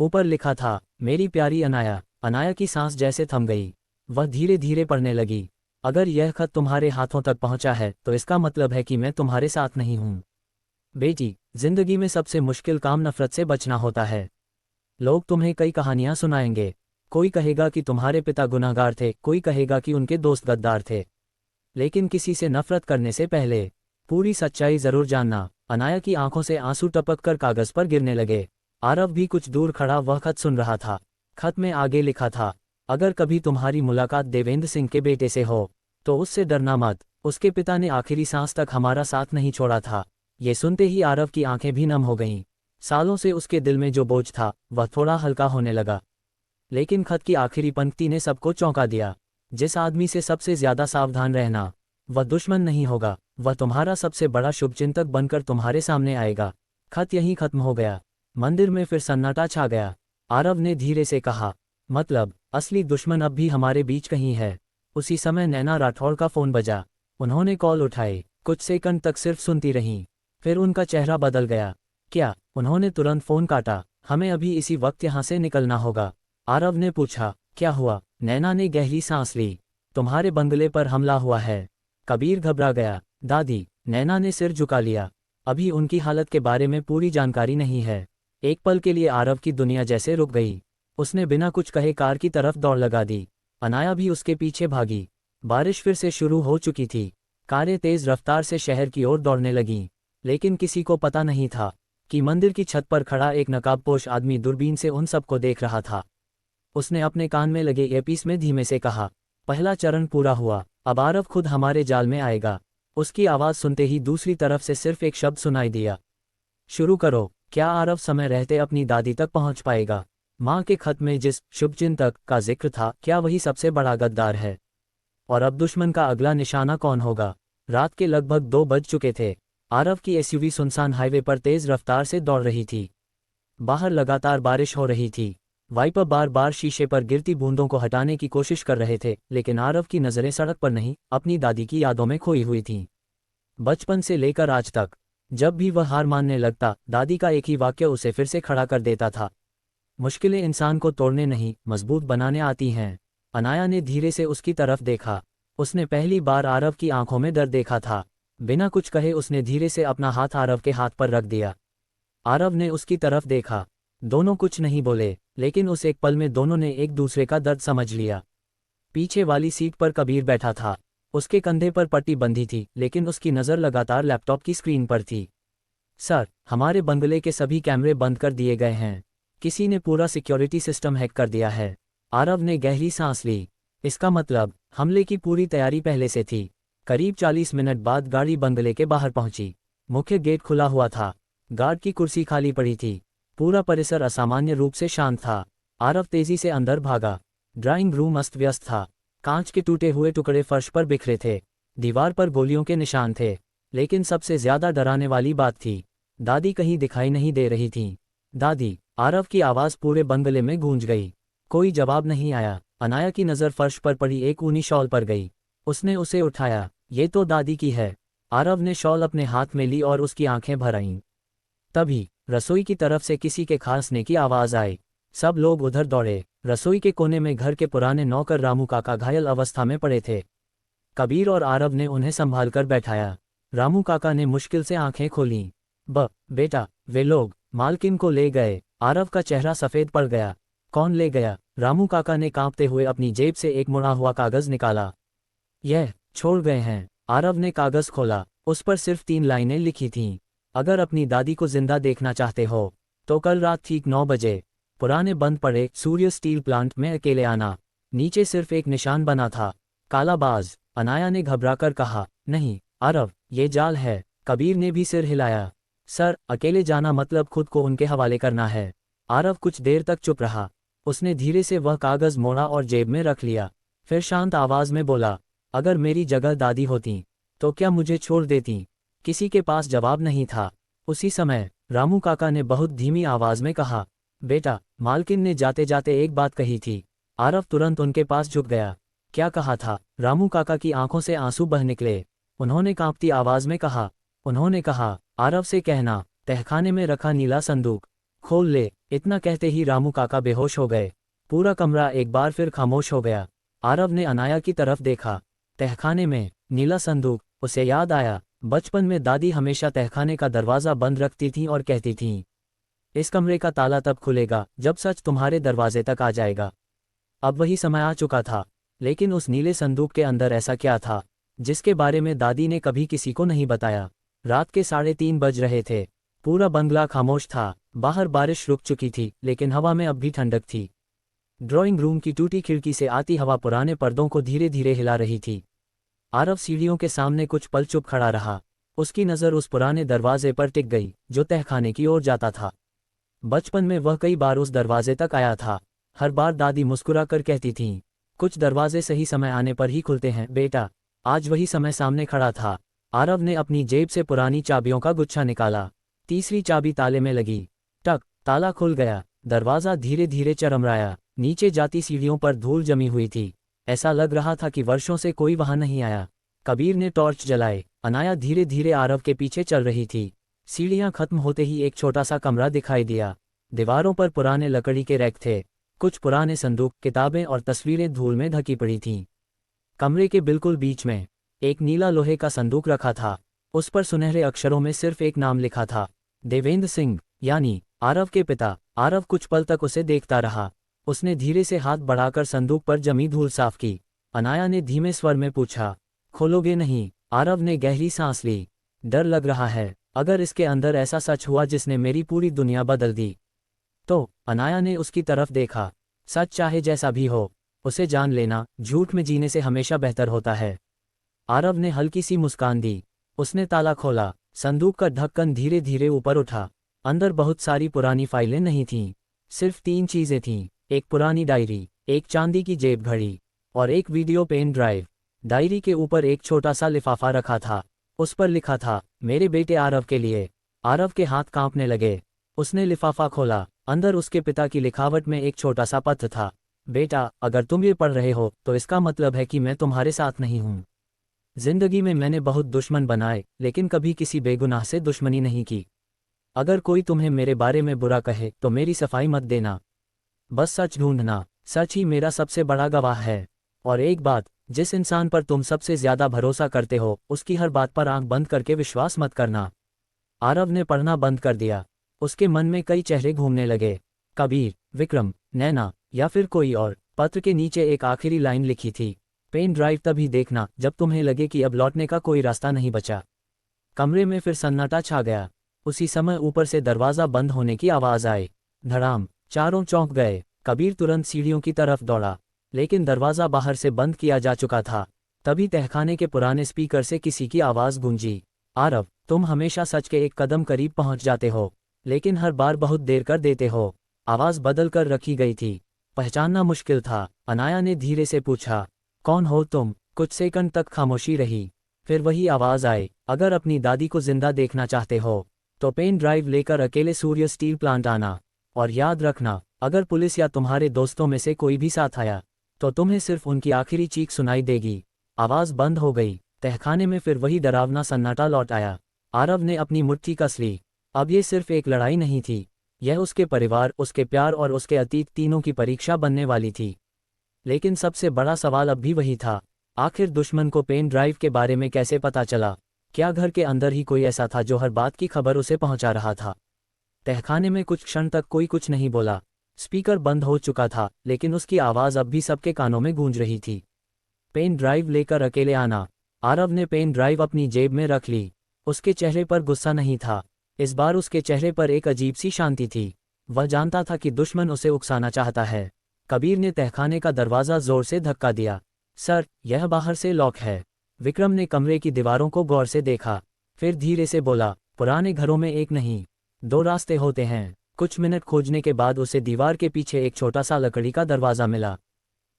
ऊपर लिखा था, मेरी प्यारी अनाया। अनाया की सांस जैसे थम गई। वह धीरे धीरे पढ़ने लगी, अगर यह खत तुम्हारे हाथों तक पहुंचा है तो इसका मतलब है कि मैं तुम्हारे साथ नहीं हूं। बेटी, जिंदगी में सबसे मुश्किल काम नफरत से बचना होता है। लोग तुम्हें कई कहानियां सुनाएंगे। कोई कहेगा कि तुम्हारे पिता गुनहगार थे, कोई कहेगा कि उनके दोस्त गद्दार थे। लेकिन किसी से नफरत करने से पहले पूरी सच्चाई जरूर जानना। अनाया की आंखों से आंसू टपक कर कागज पर गिरने लगे। आरव भी कुछ दूर खड़ा वह खत सुन रहा था। खत में आगे लिखा था, अगर कभी तुम्हारी मुलाकात देवेंद्र सिंह के बेटे से हो तो उससे डरना मत। उसके पिता ने आखिरी सांस तक हमारा साथ नहीं छोड़ा था। ये सुनते ही आरव की आंखें भी नम हो गईं। सालों से उसके दिल में जो बोझ था वह थोड़ा हल्का होने लगा। लेकिन खत की आखिरी पंक्ति ने सबको चौंका दिया। जिस आदमी से सबसे ज्यादा सावधान रहना, वह दुश्मन नहीं होगा, वह तुम्हारा सबसे बड़ा शुभचिंतक बनकर तुम्हारे सामने आएगा। खत यहीं खत्म हो गया। मंदिर में फिर सन्नाटा छा गया। आरव ने धीरे से कहा, मतलब असली दुश्मन अब भी हमारे बीच कहीं है। उसी समय नैना राठौड़ का फोन बजा। उन्होंने कॉल उठाई। कुछ सेकंड तक सिर्फ सुनती रहीं, फिर उनका चेहरा बदल गया। क्या? उन्होंने तुरंत फोन काटा। हमें अभी इसी वक्त यहाँ से निकलना होगा। आरव ने पूछा, क्या हुआ? नैना ने गहरी सांस ली। तुम्हारे बंगले पर हमला हुआ है। कबीर घबरा गया। दादी, नैना ने सिर झुका लिया। अभी उनकी हालत के बारे में पूरी जानकारी नहीं है। एक पल के लिए आरव की दुनिया जैसे रुक गई। उसने बिना कुछ कहे कार की तरफ दौड़ लगा दी। अनाया भी उसके पीछे भागी। बारिश फिर से शुरू हो चुकी थी। कारें तेज रफ्तार से शहर की ओर दौड़ने लगीं, लेकिन किसी को पता नहीं था कि मंदिर की छत पर खड़ा एक नकाबपोश आदमी दूरबीन से उन सबको देख रहा था। उसने अपने कान में लगे ईयरपीस में धीमे से कहा, पहला चरण पूरा हुआ, अब आरव खुद हमारे जाल में आएगा। उसकी आवाज़ सुनते ही दूसरी तरफ से सिर्फ एक शब्द सुनाई दिया, शुरू करो। क्या आरव समय रहते अपनी दादी तक पहुंच पाएगा? माँ के खत में जिस शुभचिंतक का जिक्र था, क्या वही सबसे बड़ा गद्दार है? और अब दुश्मन का अगला निशाना कौन होगा? रात के लगभग 2 बज चुके थे। आरव की एसयूवी सुनसान हाईवे पर तेज रफ्तार से दौड़ रही थी। बाहर लगातार बारिश हो रही थी। वाइपर बार बार शीशे पर गिरती बूंदों को हटाने की कोशिश कर रहे थे, लेकिन आरव की नज़रें सड़क पर नहीं, अपनी दादी की यादों में खोई हुई थीं। बचपन से लेकर आज तक जब भी वह हार मानने लगता, दादी का एक ही वाक्य उसे फिर से खड़ा कर देता था, मुश्किलें इंसान को तोड़ने नहीं, मजबूत बनाने आती हैं। अनाया ने धीरे से उसकी तरफ देखा। उसने पहली बार आरव की आंखों में डर देखा था। बिना कुछ कहे उसने धीरे से अपना हाथ आरव के हाथ पर रख दिया। आरव ने उसकी तरफ देखा। दोनों कुछ नहीं बोले, लेकिन उस एक पल में दोनों ने एक दूसरे का दर्द समझ लिया। पीछे वाली सीट पर कबीर बैठा था। उसके कंधे पर पट्टी बंधी थी, लेकिन उसकी नज़र लगातार लैपटॉप की स्क्रीन पर थी। सर, हमारे बंगले के सभी कैमरे बंद कर दिए गए हैं। किसी ने पूरा सिक्योरिटी सिस्टम हैक कर दिया है। आरव ने गहरी सांस ली। इसका मतलब हमले की पूरी तैयारी पहले से थी। करीब 40 मिनट बाद गाड़ी बंगले के बाहर पहुंची। मुख्य गेट खुला हुआ था। गार्ड की कुर्सी खाली पड़ी थी। पूरा परिसर असामान्य रूप से शांत था। आरव तेजी से अंदर भागा। ड्राइंग रूम अस्त व्यस्त था। कांच के टूटे हुए टुकड़े फर्श पर बिखरे थे। दीवार पर गोलियों के निशान थे। लेकिन सबसे ज्यादा डराने वाली बात थी, दादी कहीं दिखाई नहीं दे रही थीं। दादी, आरव की आवाज़ पूरे बंगले में गूंज गई। कोई जवाब नहीं आया। अनाया की नज़र फर्श पर पड़ी एक ऊनी शॉल पर गई। उसने उसे उठाया। ये तो दादी की है। आरव ने शॉल अपने हाथ में ली और उसकी आंखें भर आईं। तभी रसोई की तरफ से किसी के खांसने की आवाज़ आई। सब लोग उधर दौड़े। रसोई के कोने में घर के पुराने नौकर रामू काका घायल अवस्था में पड़े थे। कबीर और आरव ने उन्हें संभालकर बैठाया। रामू काका ने मुश्किल से आंखें खोलीं। बेटा, वे लोग मालकिन को ले गए। आरव का चेहरा सफ़ेद पड़ गया। कौन ले गया? रामू काका ने कांपते हुए अपनी जेब से एक मुड़ा हुआ कागज़ निकाला। यह छोड़ गए हैं। आरव ने कागज़ खोला। उस पर सिर्फ 3 लाइनें लिखी थीं। अगर अपनी दादी को जिंदा देखना चाहते हो तो कल रात ठीक 9 बजे पुराने बंद पड़े सूर्य स्टील प्लांट में अकेले आना। नीचे सिर्फ एक निशान बना था, कालाबाज। अनाया ने घबराकर कहा, नहीं आरव, ये जाल है। कबीर ने भी सिर हिलाया। सर, अकेले जाना मतलब खुद को उनके हवाले करना है। आरव कुछ देर तक चुप रहा। उसने धीरे से वह कागज़ मोड़ा और जेब में रख लिया। फिर शांत आवाज़ में बोला, अगर मेरी जगह दादी होती तो क्या मुझे छोड़ देती? किसी के पास जवाब नहीं था। उसी समय रामू काका ने बहुत धीमी आवाज़ में कहा, बेटा, मालकिन ने जाते जाते एक बात कही थी। आरव तुरंत उनके पास झुक गया। क्या कहा था? रामू काका की आंखों से आंसू बह निकले। उन्होंने कांपती आवाज़ में कहा, उन्होंने कहा, आरव से कहना तहखाने में रखा नीला संदूक खोल ले। इतना कहते ही रामू काका बेहोश हो गए। पूरा कमरा एक बार फिर खामोश हो गया। आरव ने अनाया की तरफ देखा। तहखाने में नीला संदूक। उसे याद आया, बचपन में दादी हमेशा तहखाने का दरवाज़ा बंद रखती थीं और कहती थीं, इस कमरे का ताला तब खुलेगा जब सच तुम्हारे दरवाजे तक आ जाएगा। अब वही समय आ चुका था। लेकिन उस नीले संदूक के अंदर ऐसा क्या था जिसके बारे में दादी ने कभी किसी को नहीं बताया? रात के 3:30 बज रहे थे। पूरा बंगला खामोश था। बाहर बारिश रुक चुकी थी, लेकिन हवा में अब भी ठंडक थी। ड्राइंग रूम की टूटी खिड़की से आती हवा पुराने पर्दों को धीरे धीरे हिला रही थी। आरव सीढ़ियों के सामने कुछ पल चुप खड़ा रहा। उसकी नज़र उस पुराने दरवाजे पर टिक गई जो तहखाने की ओर जाता था। बचपन में वह कई बार उस दरवाजे तक आया था। हर बार दादी मुस्कुरा कर कहती थीं, कुछ दरवाजे सही समय आने पर ही खुलते हैं बेटा। आज वही समय सामने खड़ा था। आरव ने अपनी जेब से पुरानी चाबियों का गुच्छा निकाला। तीसरी चाबी ताले में लगी। टक, ताला खुल गया। दरवाज़ा धीरे धीरे चरमराया। नीचे जाती सीढ़ियों पर धूल जमी हुई थी। ऐसा लग रहा था कि वर्षों से कोई वहां नहीं आया। कबीर ने टॉर्च जलाए। अनाया धीरे धीरे आरव के पीछे चल रही थी। सीढ़ियां खत्म होते ही एक छोटा सा कमरा दिखाई दिया। दीवारों पर पुराने लकड़ी के रैक थे। कुछ पुराने संदूक, किताबें और तस्वीरें धूल में ढकी पड़ी थीं। कमरे के बिल्कुल बीच में एक नीला लोहे का संदूक रखा था। उस पर सुनहरे अक्षरों में सिर्फ एक नाम लिखा था, देवेंद्र सिंह, यानी आरव के पिता। आरव कुछ पल तक उसे देखता रहा। उसने धीरे से हाथ बढ़ाकर संदूक पर जमी धूल साफ की। अनाया ने धीमे स्वर में पूछा, खोलोगे नहीं? आरव ने गहरी सांस ली। डर लग रहा है, अगर इसके अंदर ऐसा सच हुआ जिसने मेरी पूरी दुनिया बदल दी तो। अनाया ने उसकी तरफ देखा। सच चाहे जैसा भी हो, उसे जान लेना झूठ में जीने से हमेशा बेहतर होता है। आरव ने हल्की सी मुस्कान दी। उसने ताला खोला। संदूक का ढक्कन धीरे धीरे ऊपर उठा। अंदर बहुत सारी पुरानी फाइलें नहीं थीं। सिर्फ 3 चीज़ें थीं, एक पुरानी डायरी, एक चांदी की जेब घड़ी और एक वीडियो पेन ड्राइव। डायरी के ऊपर एक छोटा सा लिफाफा रखा था। उस पर लिखा था, मेरे बेटे आरव के लिए। आरव के हाथ कांपने लगे। उसने लिफाफा खोला। अंदर उसके पिता की लिखावट में एक छोटा सा पत्र था, बेटा, अगर तुम ये पढ़ रहे हो तो इसका मतलब है कि मैं तुम्हारे साथ नहीं हूँ। जिंदगी में मैंने बहुत दुश्मन बनाए, लेकिन कभी किसी बेगुनाह से दुश्मनी नहीं की। अगर कोई तुम्हें मेरे बारे में बुरा कहे तो मेरी सफाई मत देना। बस सच ढूंढना। सच ही मेरा सबसे बड़ा गवाह है। और एक बात, जिस इंसान पर तुम सबसे ज्यादा भरोसा करते हो उसकी हर बात पर आंख बंद करके विश्वास मत करना। आरव ने पढ़ना बंद कर दिया। उसके मन में कई चेहरे घूमने लगे। कबीर, विक्रम, नैना या फिर कोई और। पत्र के नीचे एक आखिरी लाइन लिखी थी, पेन ड्राइव तभी देखना जब तुम्हें लगे कि अब लौटने का कोई रास्ता नहीं बचा। कमरे में फिर सन्नाटा छा गया। उसी समय ऊपर से दरवाज़ा बंद होने की आवाज़ आई। धड़ाम। चारों चौंक गए। कबीर तुरंत सीढ़ियों की तरफ दौड़ा, लेकिन दरवाज़ा बाहर से बंद किया जा चुका था। तभी तहखाने के पुराने स्पीकर से किसी की आवाज़ गूंजी, आरव, तुम हमेशा सच के एक कदम करीब पहुंच जाते हो, लेकिन हर बार बहुत देर कर देते हो। आवाज़ बदल कर रखी गई थी। पहचानना मुश्किल था। अनाया ने धीरे से पूछा, कौन हो तुम? कुछ सेकंड तक खामोशी रही। फिर वही आवाज़ आई, अगर अपनी दादी को जिंदा देखना चाहते हो तो पेन ड्राइव लेकर अकेले सूर्य स्टील प्लांट आना। और याद रखना, अगर पुलिस या तुम्हारे दोस्तों में से कोई भी साथ आया तो तुम्हें सिर्फ उनकी आखिरी चीख सुनाई देगी। आवाज़ बंद हो गई। तहखाने में फिर वही डरावना सन्नाटा लौट आया। आरव ने अपनी मुट्ठी कस ली। अब ये सिर्फ एक लड़ाई नहीं थी, यह उसके परिवार, उसके प्यार और उसके अतीत तीनों की परीक्षा बनने वाली थी। लेकिन सबसे बड़ा सवाल अब भी वही था, आखिर दुश्मन को पेन ड्राइव के बारे में कैसे पता चला? क्या घर के अंदर ही कोई ऐसा था जो हर बात की खबर उसे पहुंचा रहा था? तहखाने में कुछ क्षण तक कोई कुछ नहीं बोला। स्पीकर बंद हो चुका था, लेकिन उसकी आवाज़ अब भी सबके कानों में गूंज रही थी। पेन ड्राइव लेकर अकेले आना। आरव ने पेन ड्राइव अपनी जेब में रख ली। उसके चेहरे पर गुस्सा नहीं था, इस बार उसके चेहरे पर एक अजीब सी शांति थी। वह जानता था कि दुश्मन उसे उकसाना चाहता है। कबीर ने तहखाने का दरवाज़ा जोर से धक्का दिया। सर, यह बाहर से लॉक है। विक्रम ने कमरे की दीवारों को गौर से देखा, फिर धीरे से बोला, पुराने घरों में एक नहीं, दो रास्ते होते हैं। कुछ मिनट खोजने के बाद उसे दीवार के पीछे एक छोटा सा लकड़ी का दरवाज़ा मिला।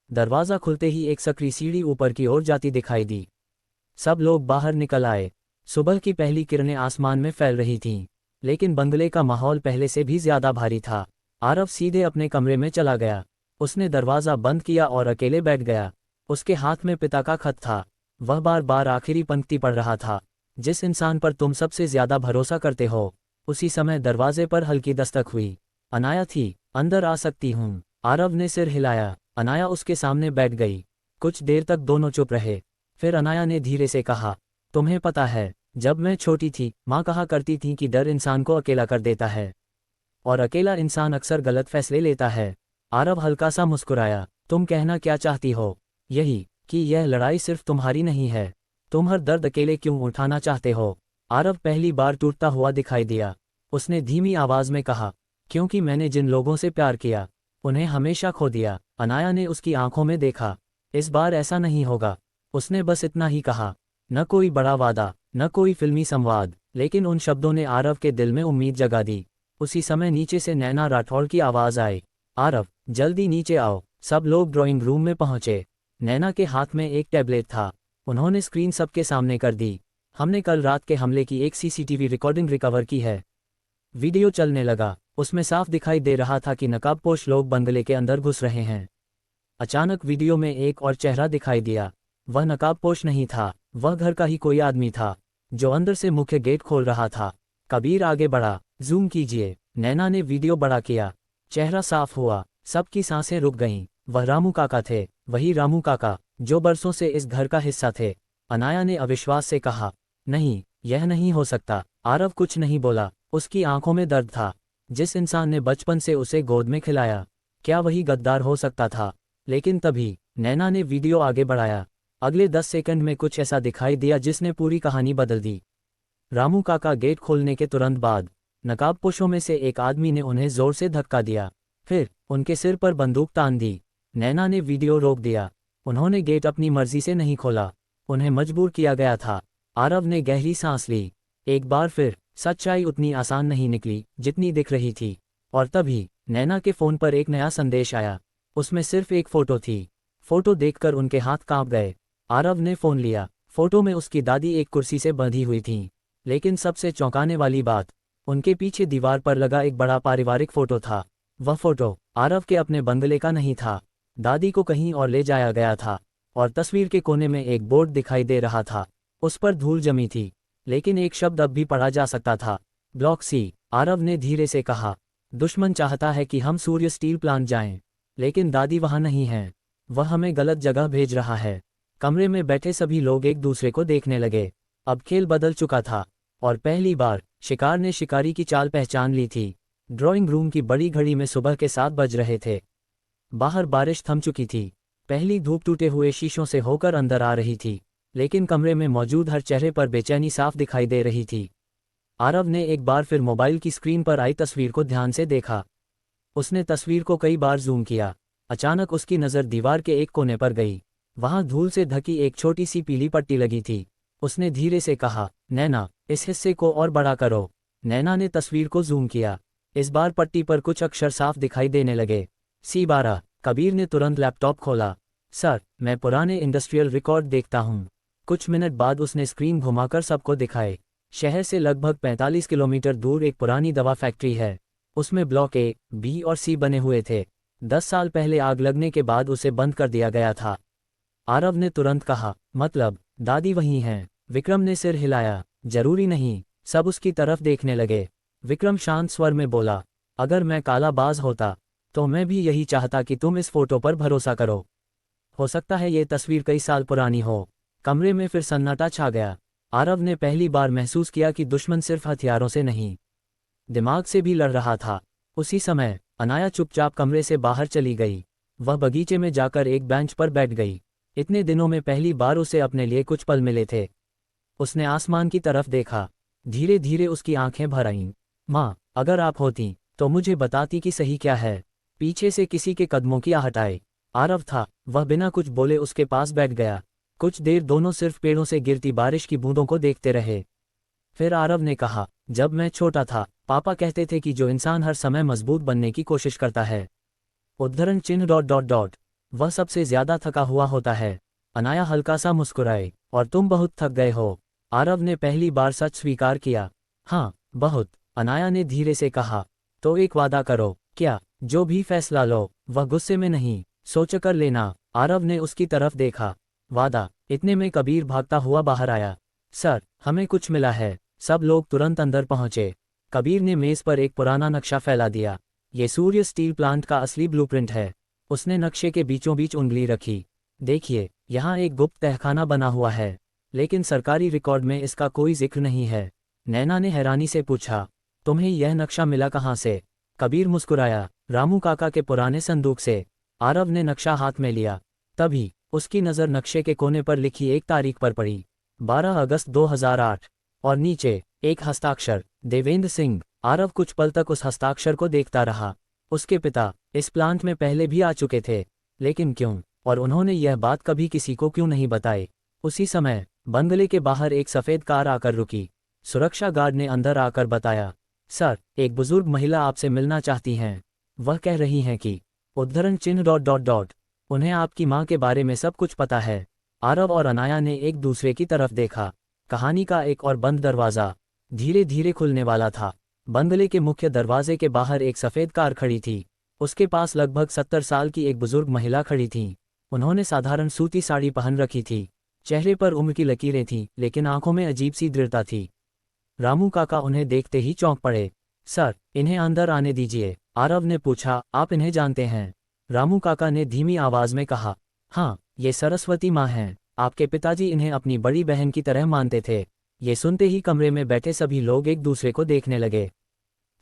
दरवाज़ा खुलते ही एक सकरी सीढ़ी ऊपर की ओर जाती दिखाई दी। सब लोग बाहर निकल आए। सुबह की पहली किरणें आसमान में फैल रही थीं, लेकिन बंगले का माहौल पहले से भी ज्यादा भारी था। आरव सीधे अपने कमरे में चला गया। उसने दरवाज़ा बंद किया और अकेले बैठ गया। उसके हाथ में पिता का खत था। वह बार बार आखिरी पंक्ति पढ़ रहा था, जिस इंसान पर तुम सबसे ज्यादा भरोसा करते हो। उसी समय दरवाजे पर हल्की दस्तक हुई। अनाया थी। अंदर आ सकती हूँ? आरव ने सिर हिलाया। अनाया उसके सामने बैठ गई। कुछ देर तक दोनों चुप रहे। फिर अनाया ने धीरे से कहा, तुम्हें पता है, जब मैं छोटी थी, माँ कहा करती थी कि डर इंसान को अकेला कर देता है, और अकेला इंसान अक्सर गलत फैसले लेता है। आरव हल्का सा मुस्कुराया। तुम कहना क्या चाहती हो? यही कि यह लड़ाई सिर्फ तुम्हारी नहीं है। तुम हर दर्द अकेले क्यों उठाना चाहते हो? आरव पहली बार टूटता हुआ दिखाई दिया। उसने धीमी आवाज में कहा, क्योंकि मैंने जिन लोगों से प्यार किया, उन्हें हमेशा खो दिया। अनाया ने उसकी आंखों में देखा। इस बार ऐसा नहीं होगा। उसने बस इतना ही कहा, न कोई बड़ा वादा, न कोई फिल्मी संवाद, लेकिन उन शब्दों ने आरव के दिल में उम्मीद जगा दी। उसी समय नीचे से नैना राठौड़ की आवाज़ आई, आरव, जल्दी नीचे आओ। सब लोग ड्राइंग रूम में पहुंचे। नैना के हाथ में एक टैबलेट था। उन्होंने स्क्रीन सबके सामने कर दी। हमने कल रात के हमले की एक सीसीटीवी रिकॉर्डिंग रिकवर की है। वीडियो चलने लगा। उसमें साफ दिखाई दे रहा था कि नकाबपोश लोग बंगले के अंदर घुस रहे हैं। अचानक वीडियो में एक और चेहरा दिखाई दिया। वह नकाबपोश नहीं था, वह घर का ही कोई आदमी था, जो अंदर से मुख्य गेट खोल रहा था। कबीर आगे बढ़ा। जूम कीजिए। नैना ने वीडियो बड़ा किया। चेहरा साफ हुआ। सबकी सांसें रुक गईं। वह रामू काका थे, वही रामू काका, जो बरसों से इस घर का हिस्सा थे। अनाया ने अविश्वास से कहा, नहीं, यह नहीं हो सकता। आरव कुछ नहीं बोला। उसकी आंखों में दर्द था। जिस इंसान ने बचपन से उसे गोद में खिलाया, क्या वही गद्दार हो सकता था? लेकिन तभी नैना ने वीडियो आगे बढ़ाया। अगले 10 सेकंड में कुछ ऐसा दिखाई दिया जिसने पूरी कहानी बदल दी। रामू काका गेट खोलने के तुरंत बाद नकाबपोशों में से एक आदमी ने उन्हें जोर से धक्का दिया, फिर उनके सिर पर बंदूक तान दी। नैना ने वीडियो रोक दिया। उन्होंने गेट अपनी मर्जी से नहीं खोला, उन्हें मजबूर किया गया था। आरव ने गहरी सांस ली। एक बार फिर सच्चाई उतनी आसान नहीं निकली जितनी दिख रही थी। और तभी नैना के फ़ोन पर एक नया संदेश आया। उसमें सिर्फ एक फ़ोटो थी। फ़ोटो देखकर उनके हाथ कांप गए। आरव ने फ़ोन लिया। फ़ोटो में उसकी दादी एक कुर्सी से बंधी हुई थीं, लेकिन सबसे चौंकाने वाली बात, उनके पीछे दीवार पर लगा एक बड़ा पारिवारिक फ़ोटो था। वह फ़ोटो आरव के अपने बंगले का नहीं था। दादी को कहीं और ले जाया गया था, और तस्वीर के कोने में एक बोर्ड दिखाई दे रहा था। उस पर धूल जमी थी, लेकिन एक शब्द अब भी पढ़ा जा सकता था, ब्लॉक सी। आरव ने धीरे से कहा, दुश्मन चाहता है कि हम सूर्य स्टील प्लांट जाएं, लेकिन दादी वहां नहीं है। वह हमें गलत जगह भेज रहा है। कमरे में बैठे सभी लोग एक दूसरे को देखने लगे। अब खेल बदल चुका था, और पहली बार शिकार ने शिकारी की चाल पहचान ली थी। ड्राइंग रूम की बड़ी घड़ी में सुबह के 7 बज रहे थे। बाहर बारिश थम चुकी थी। पहली धूप टूटे हुए शीशों से होकर अंदर आ रही थी, लेकिन कमरे में मौजूद हर चेहरे पर बेचैनी साफ दिखाई दे रही थी। आरव ने एक बार फिर मोबाइल की स्क्रीन पर आई तस्वीर को ध्यान से देखा। उसने तस्वीर को कई बार जूम किया। अचानक उसकी नज़र दीवार के एक कोने पर गई। वहां धूल से ढकी एक छोटी सी पीली पट्टी लगी थी। उसने धीरे से कहा, नैना, इस हिस्से को और बड़ा करो। नैना ने तस्वीर को जूम किया। इस बार पट्टी पर कुछ अक्षर साफ दिखाई देने लगे, C12। कबीर ने तुरंत लैपटॉप खोला। सर, मैं पुराने इंडस्ट्रियल रिकॉर्ड देखता हूँ। कुछ मिनट बाद उसने स्क्रीन घुमाकर सबको दिखाए। शहर से लगभग 45 किलोमीटर दूर एक पुरानी दवा फैक्ट्री है। उसमें ब्लॉक A, B और C बने हुए थे। 10 साल पहले आग लगने के बाद उसे बंद कर दिया गया था। आरव ने तुरंत कहा, मतलब दादी वही हैं? विक्रम ने सिर हिलाया, जरूरी नहीं। सब उसकी तरफ देखने लगे। विक्रम शांत स्वर में बोला, अगर मैं कालाबाज होता तो मैं भी यही चाहता कि तुम इस फोटो पर भरोसा करो। हो सकता है ये तस्वीर कई साल पुरानी हो। कमरे में फिर सन्नाटा छा गया। आरव ने पहली बार महसूस किया कि दुश्मन सिर्फ हथियारों से नहीं, दिमाग से भी लड़ रहा था। उसी समय अनाया चुपचाप कमरे से बाहर चली गई। वह बगीचे में जाकर एक बेंच पर बैठ गई। इतने दिनों में पहली बार उसे अपने लिए कुछ पल मिले थे। उसने आसमान की तरफ देखा। धीरे धीरे उसकी आंखें भर आईं। माँ, अगर आप होती तो मुझे बताती कि सही क्या है। पीछे से किसी के कदमों की आहट आई। आरव था। वह बिना कुछ बोले उसके पास बैठ गया। कुछ देर दोनों सिर्फ पेड़ों से गिरती बारिश की बूंदों को देखते रहे। फिर आरव ने कहा, जब मैं छोटा था पापा कहते थे कि जो इंसान हर समय मजबूत बनने की कोशिश करता है, उद्धरण चिन्ह ... वह सबसे ज्यादा थका हुआ होता है। अनाया हल्का सा मुस्कुराए, और तुम बहुत थक गए हो। आरव ने पहली बार सच स्वीकार किया। हाँ, बहुत। अनाया ने धीरे से कहा, तो एक वादा करो। क्या? जो भी फैसला लो वह गुस्से में नहीं, सोचकर लेना। आरव ने उसकी तरफ देखा। वादा। इतने में कबीर भागता हुआ बाहर आया। सर, हमें कुछ मिला है। सब लोग तुरंत अंदर पहुंचे। कबीर ने मेज पर एक पुराना नक्शा फैला दिया। ये सूर्य स्टील प्लांट का असली ब्लूप्रिंट है। उसने नक्शे के बीचों बीच उंगली रखी। देखिए, यहाँ एक गुप्त तहखाना बना हुआ है, लेकिन सरकारी रिकॉर्ड में इसका कोई जिक्र नहीं है। नैना ने हैरानी से पूछा, तुम्हें यह नक्शा मिला कहाँ से? कबीर मुस्कुराया, रामू काका के पुराने संदूक से। आरव ने नक्शा हाथ में लिया। तभी उसकी नज़र नक्शे के कोने पर लिखी एक तारीख पर पड़ी, 12 अगस्त 2008, और नीचे एक हस्ताक्षर, देवेंद्र सिंह। आरव कुछ पल तक उस हस्ताक्षर को देखता रहा। उसके पिता इस प्लांट में पहले भी आ चुके थे, लेकिन क्यों? और उन्होंने यह बात कभी किसी को क्यों नहीं बताई? उसी समय बंगले के बाहर एक सफ़ेद कार आकर रुकी। सुरक्षा गार्ड ने अंदर आकर बताया, सर, एक बुजुर्ग महिला आपसे मिलना चाहती हैं। वह कह रही हैं कि उद्धरण चिन्ह ... उन्हें आपकी माँ के बारे में सब कुछ पता है। आरव और अनाया ने एक दूसरे की तरफ देखा। कहानी का एक और बंद दरवाज़ा धीरे धीरे खुलने वाला था। बंगले के मुख्य दरवाजे के बाहर एक सफ़ेद कार खड़ी थी। उसके पास लगभग 70 साल की एक बुजुर्ग महिला खड़ी थी। उन्होंने साधारण सूती साड़ी पहन रखी थी। चेहरे पर उम्र की लकीरें थीं, लेकिन आंखों में अजीब सी दृढ़ता थी। रामू काका उन्हें देखते ही चौंक पड़े। सर, इन्हें अंदर आने दीजिए। आरव ने पूछा, आप इन्हें जानते हैं? रामू काका ने धीमी आवाज में कहा, हाँ, ये सरस्वती माँ हैं। आपके पिताजी इन्हें अपनी बड़ी बहन की तरह मानते थे। ये सुनते ही कमरे में बैठे सभी लोग एक दूसरे को देखने लगे।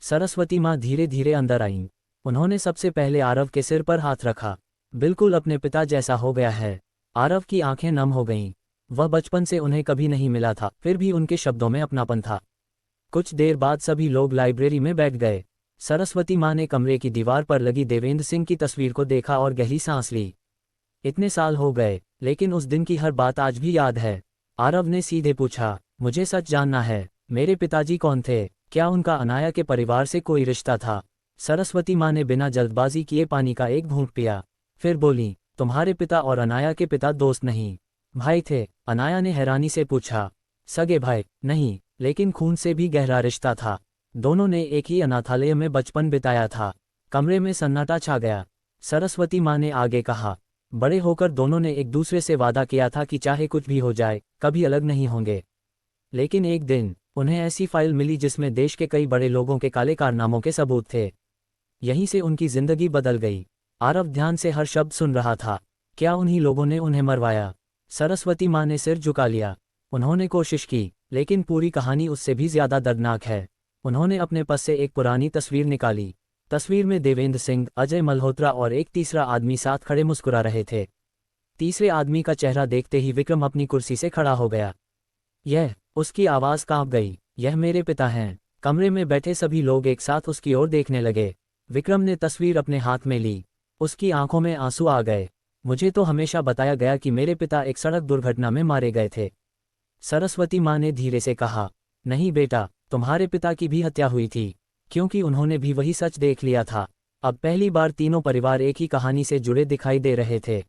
सरस्वती माँ धीरे धीरे अंदर आईं। उन्होंने सबसे पहले आरव के सिर पर हाथ रखा। बिल्कुल अपने पिता जैसा हो गया है। आरव की आंखें नम हो गईं। वह बचपन से उन्हें कभी नहीं मिला था, फिर भी उनके शब्दों में अपनापन था। कुछ देर बाद सभी लोग लाइब्रेरी में बैठ गए। सरस्वती माँ ने कमरे की दीवार पर लगी देवेंद्र सिंह की तस्वीर को देखा और गहरी सांस ली। इतने साल हो गए, लेकिन उस दिन की हर बात आज भी याद है। आरव ने सीधे पूछा, मुझे सच जानना है, मेरे पिताजी कौन थे? क्या उनका अनाया के परिवार से कोई रिश्ता था? सरस्वती माँ ने बिना जल्दबाजी किए पानी का एक घूंट पिया। फिर बोली, तुम्हारे पिता और अनाया के पिता दोस्त नहीं, भाई थे? अनाया ने हैरानी से पूछा। सगे भाई नहीं, लेकिन खून से भी गहरा रिश्ता था। दोनों ने एक ही अनाथालय में बचपन बिताया था। कमरे में सन्नाटा छा गया। सरस्वती माँ ने आगे कहा, बड़े होकर दोनों ने एक दूसरे से वादा किया था कि चाहे कुछ भी हो जाए, कभी अलग नहीं होंगे। लेकिन एक दिन उन्हें ऐसी फाइल मिली जिसमें देश के कई बड़े लोगों के काले कारनामों के सबूत थे। यहीं से उनकी जिंदगी बदल गई। आरव ध्यान से हर शब्द सुन रहा था। क्या उन्हीं लोगों ने उन्हें मरवाया? सरस्वती माँ ने सिर झुका लिया। उन्होंने कोशिश की, लेकिन पूरी कहानी उससे भी ज्यादा दर्दनाक है। उन्होंने अपने पास से एक पुरानी तस्वीर निकाली। तस्वीर में देवेंद्र सिंह, अजय मल्होत्रा और एक तीसरा आदमी साथ खड़े मुस्कुरा रहे थे। तीसरे आदमी का चेहरा देखते ही विक्रम अपनी कुर्सी से खड़ा हो गया। यह, उसकी आवाज़ कांप गई, यह मेरे पिता हैं। कमरे में बैठे सभी लोग एक साथ उसकी ओर देखने लगे। विक्रम ने तस्वीर अपने हाथ में ली। उसकी आंखों में आंसू आ गए। मुझे तो हमेशा बताया गया कि मेरे पिता एक सड़क दुर्घटना में मारे गए थे। सरस्वती माँ ने धीरे से कहा, नहीं बेटा, तुम्हारे पिता की भी हत्या हुई थी, क्योंकि उन्होंने भी वही सच देख लिया था। अब पहली बार तीनों परिवार एक ही कहानी से जुड़े दिखाई दे रहे थे।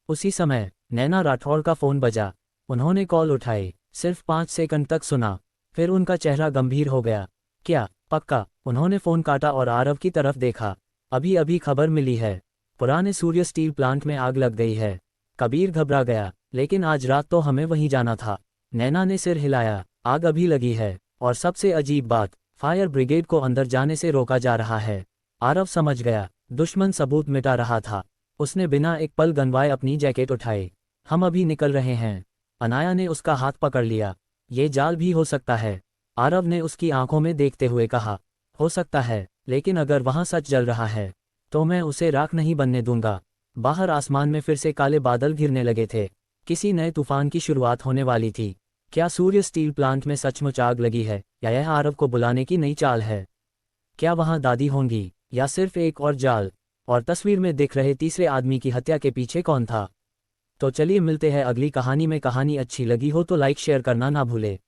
उसी समय नैना राठौड़ का फ़ोन बजा। उन्होंने कॉल उठाई, सिर्फ 5 सेकंड तक सुना, फिर उनका चेहरा गंभीर हो गया। क्या? पक्का? उन्होंने फ़ोन काटा और आरव की तरफ देखा। अभी अभी खबर मिली है, पुराने सूर्य स्टील प्लांट में आग लग गई है। कबीर घबरा गया, लेकिन आज रात तो हमें वहीं जाना था। नैना ने सिर हिलाया, आग अभी लगी है, और सबसे अजीब बात, फायर ब्रिगेड को अंदर जाने से रोका जा रहा है। आरव समझ गया, दुश्मन सबूत मिटा रहा था। उसने बिना एक पल गनवाए अपनी जैकेट उठाई। हम अभी निकल रहे हैं। अनाया ने उसका हाथ पकड़ लिया। ये जाल भी हो सकता है, आरव ने उसकी आंखों में देखते हुए कहा। हो सकता है, लेकिन अगर वहां सच जल रहा है तो मैं उसे राख नहीं बनने दूंगा। बाहर आसमान में फिर से काले बादल घिरने लगे थे। किसी नए तूफान की शुरुआत होने वाली थी। क्या सूर्य स्टील प्लांट में सचमुच आग लगी है, या यह आरव को बुलाने की नई चाल है? क्या वहां दादी होंगी, या सिर्फ एक और जाल? और तस्वीर में दिख रहे तीसरे आदमी की हत्या के पीछे कौन था? तो चलिए मिलते हैं अगली कहानी में। कहानी अच्छी लगी हो तो लाइक शेयर करना ना भूले।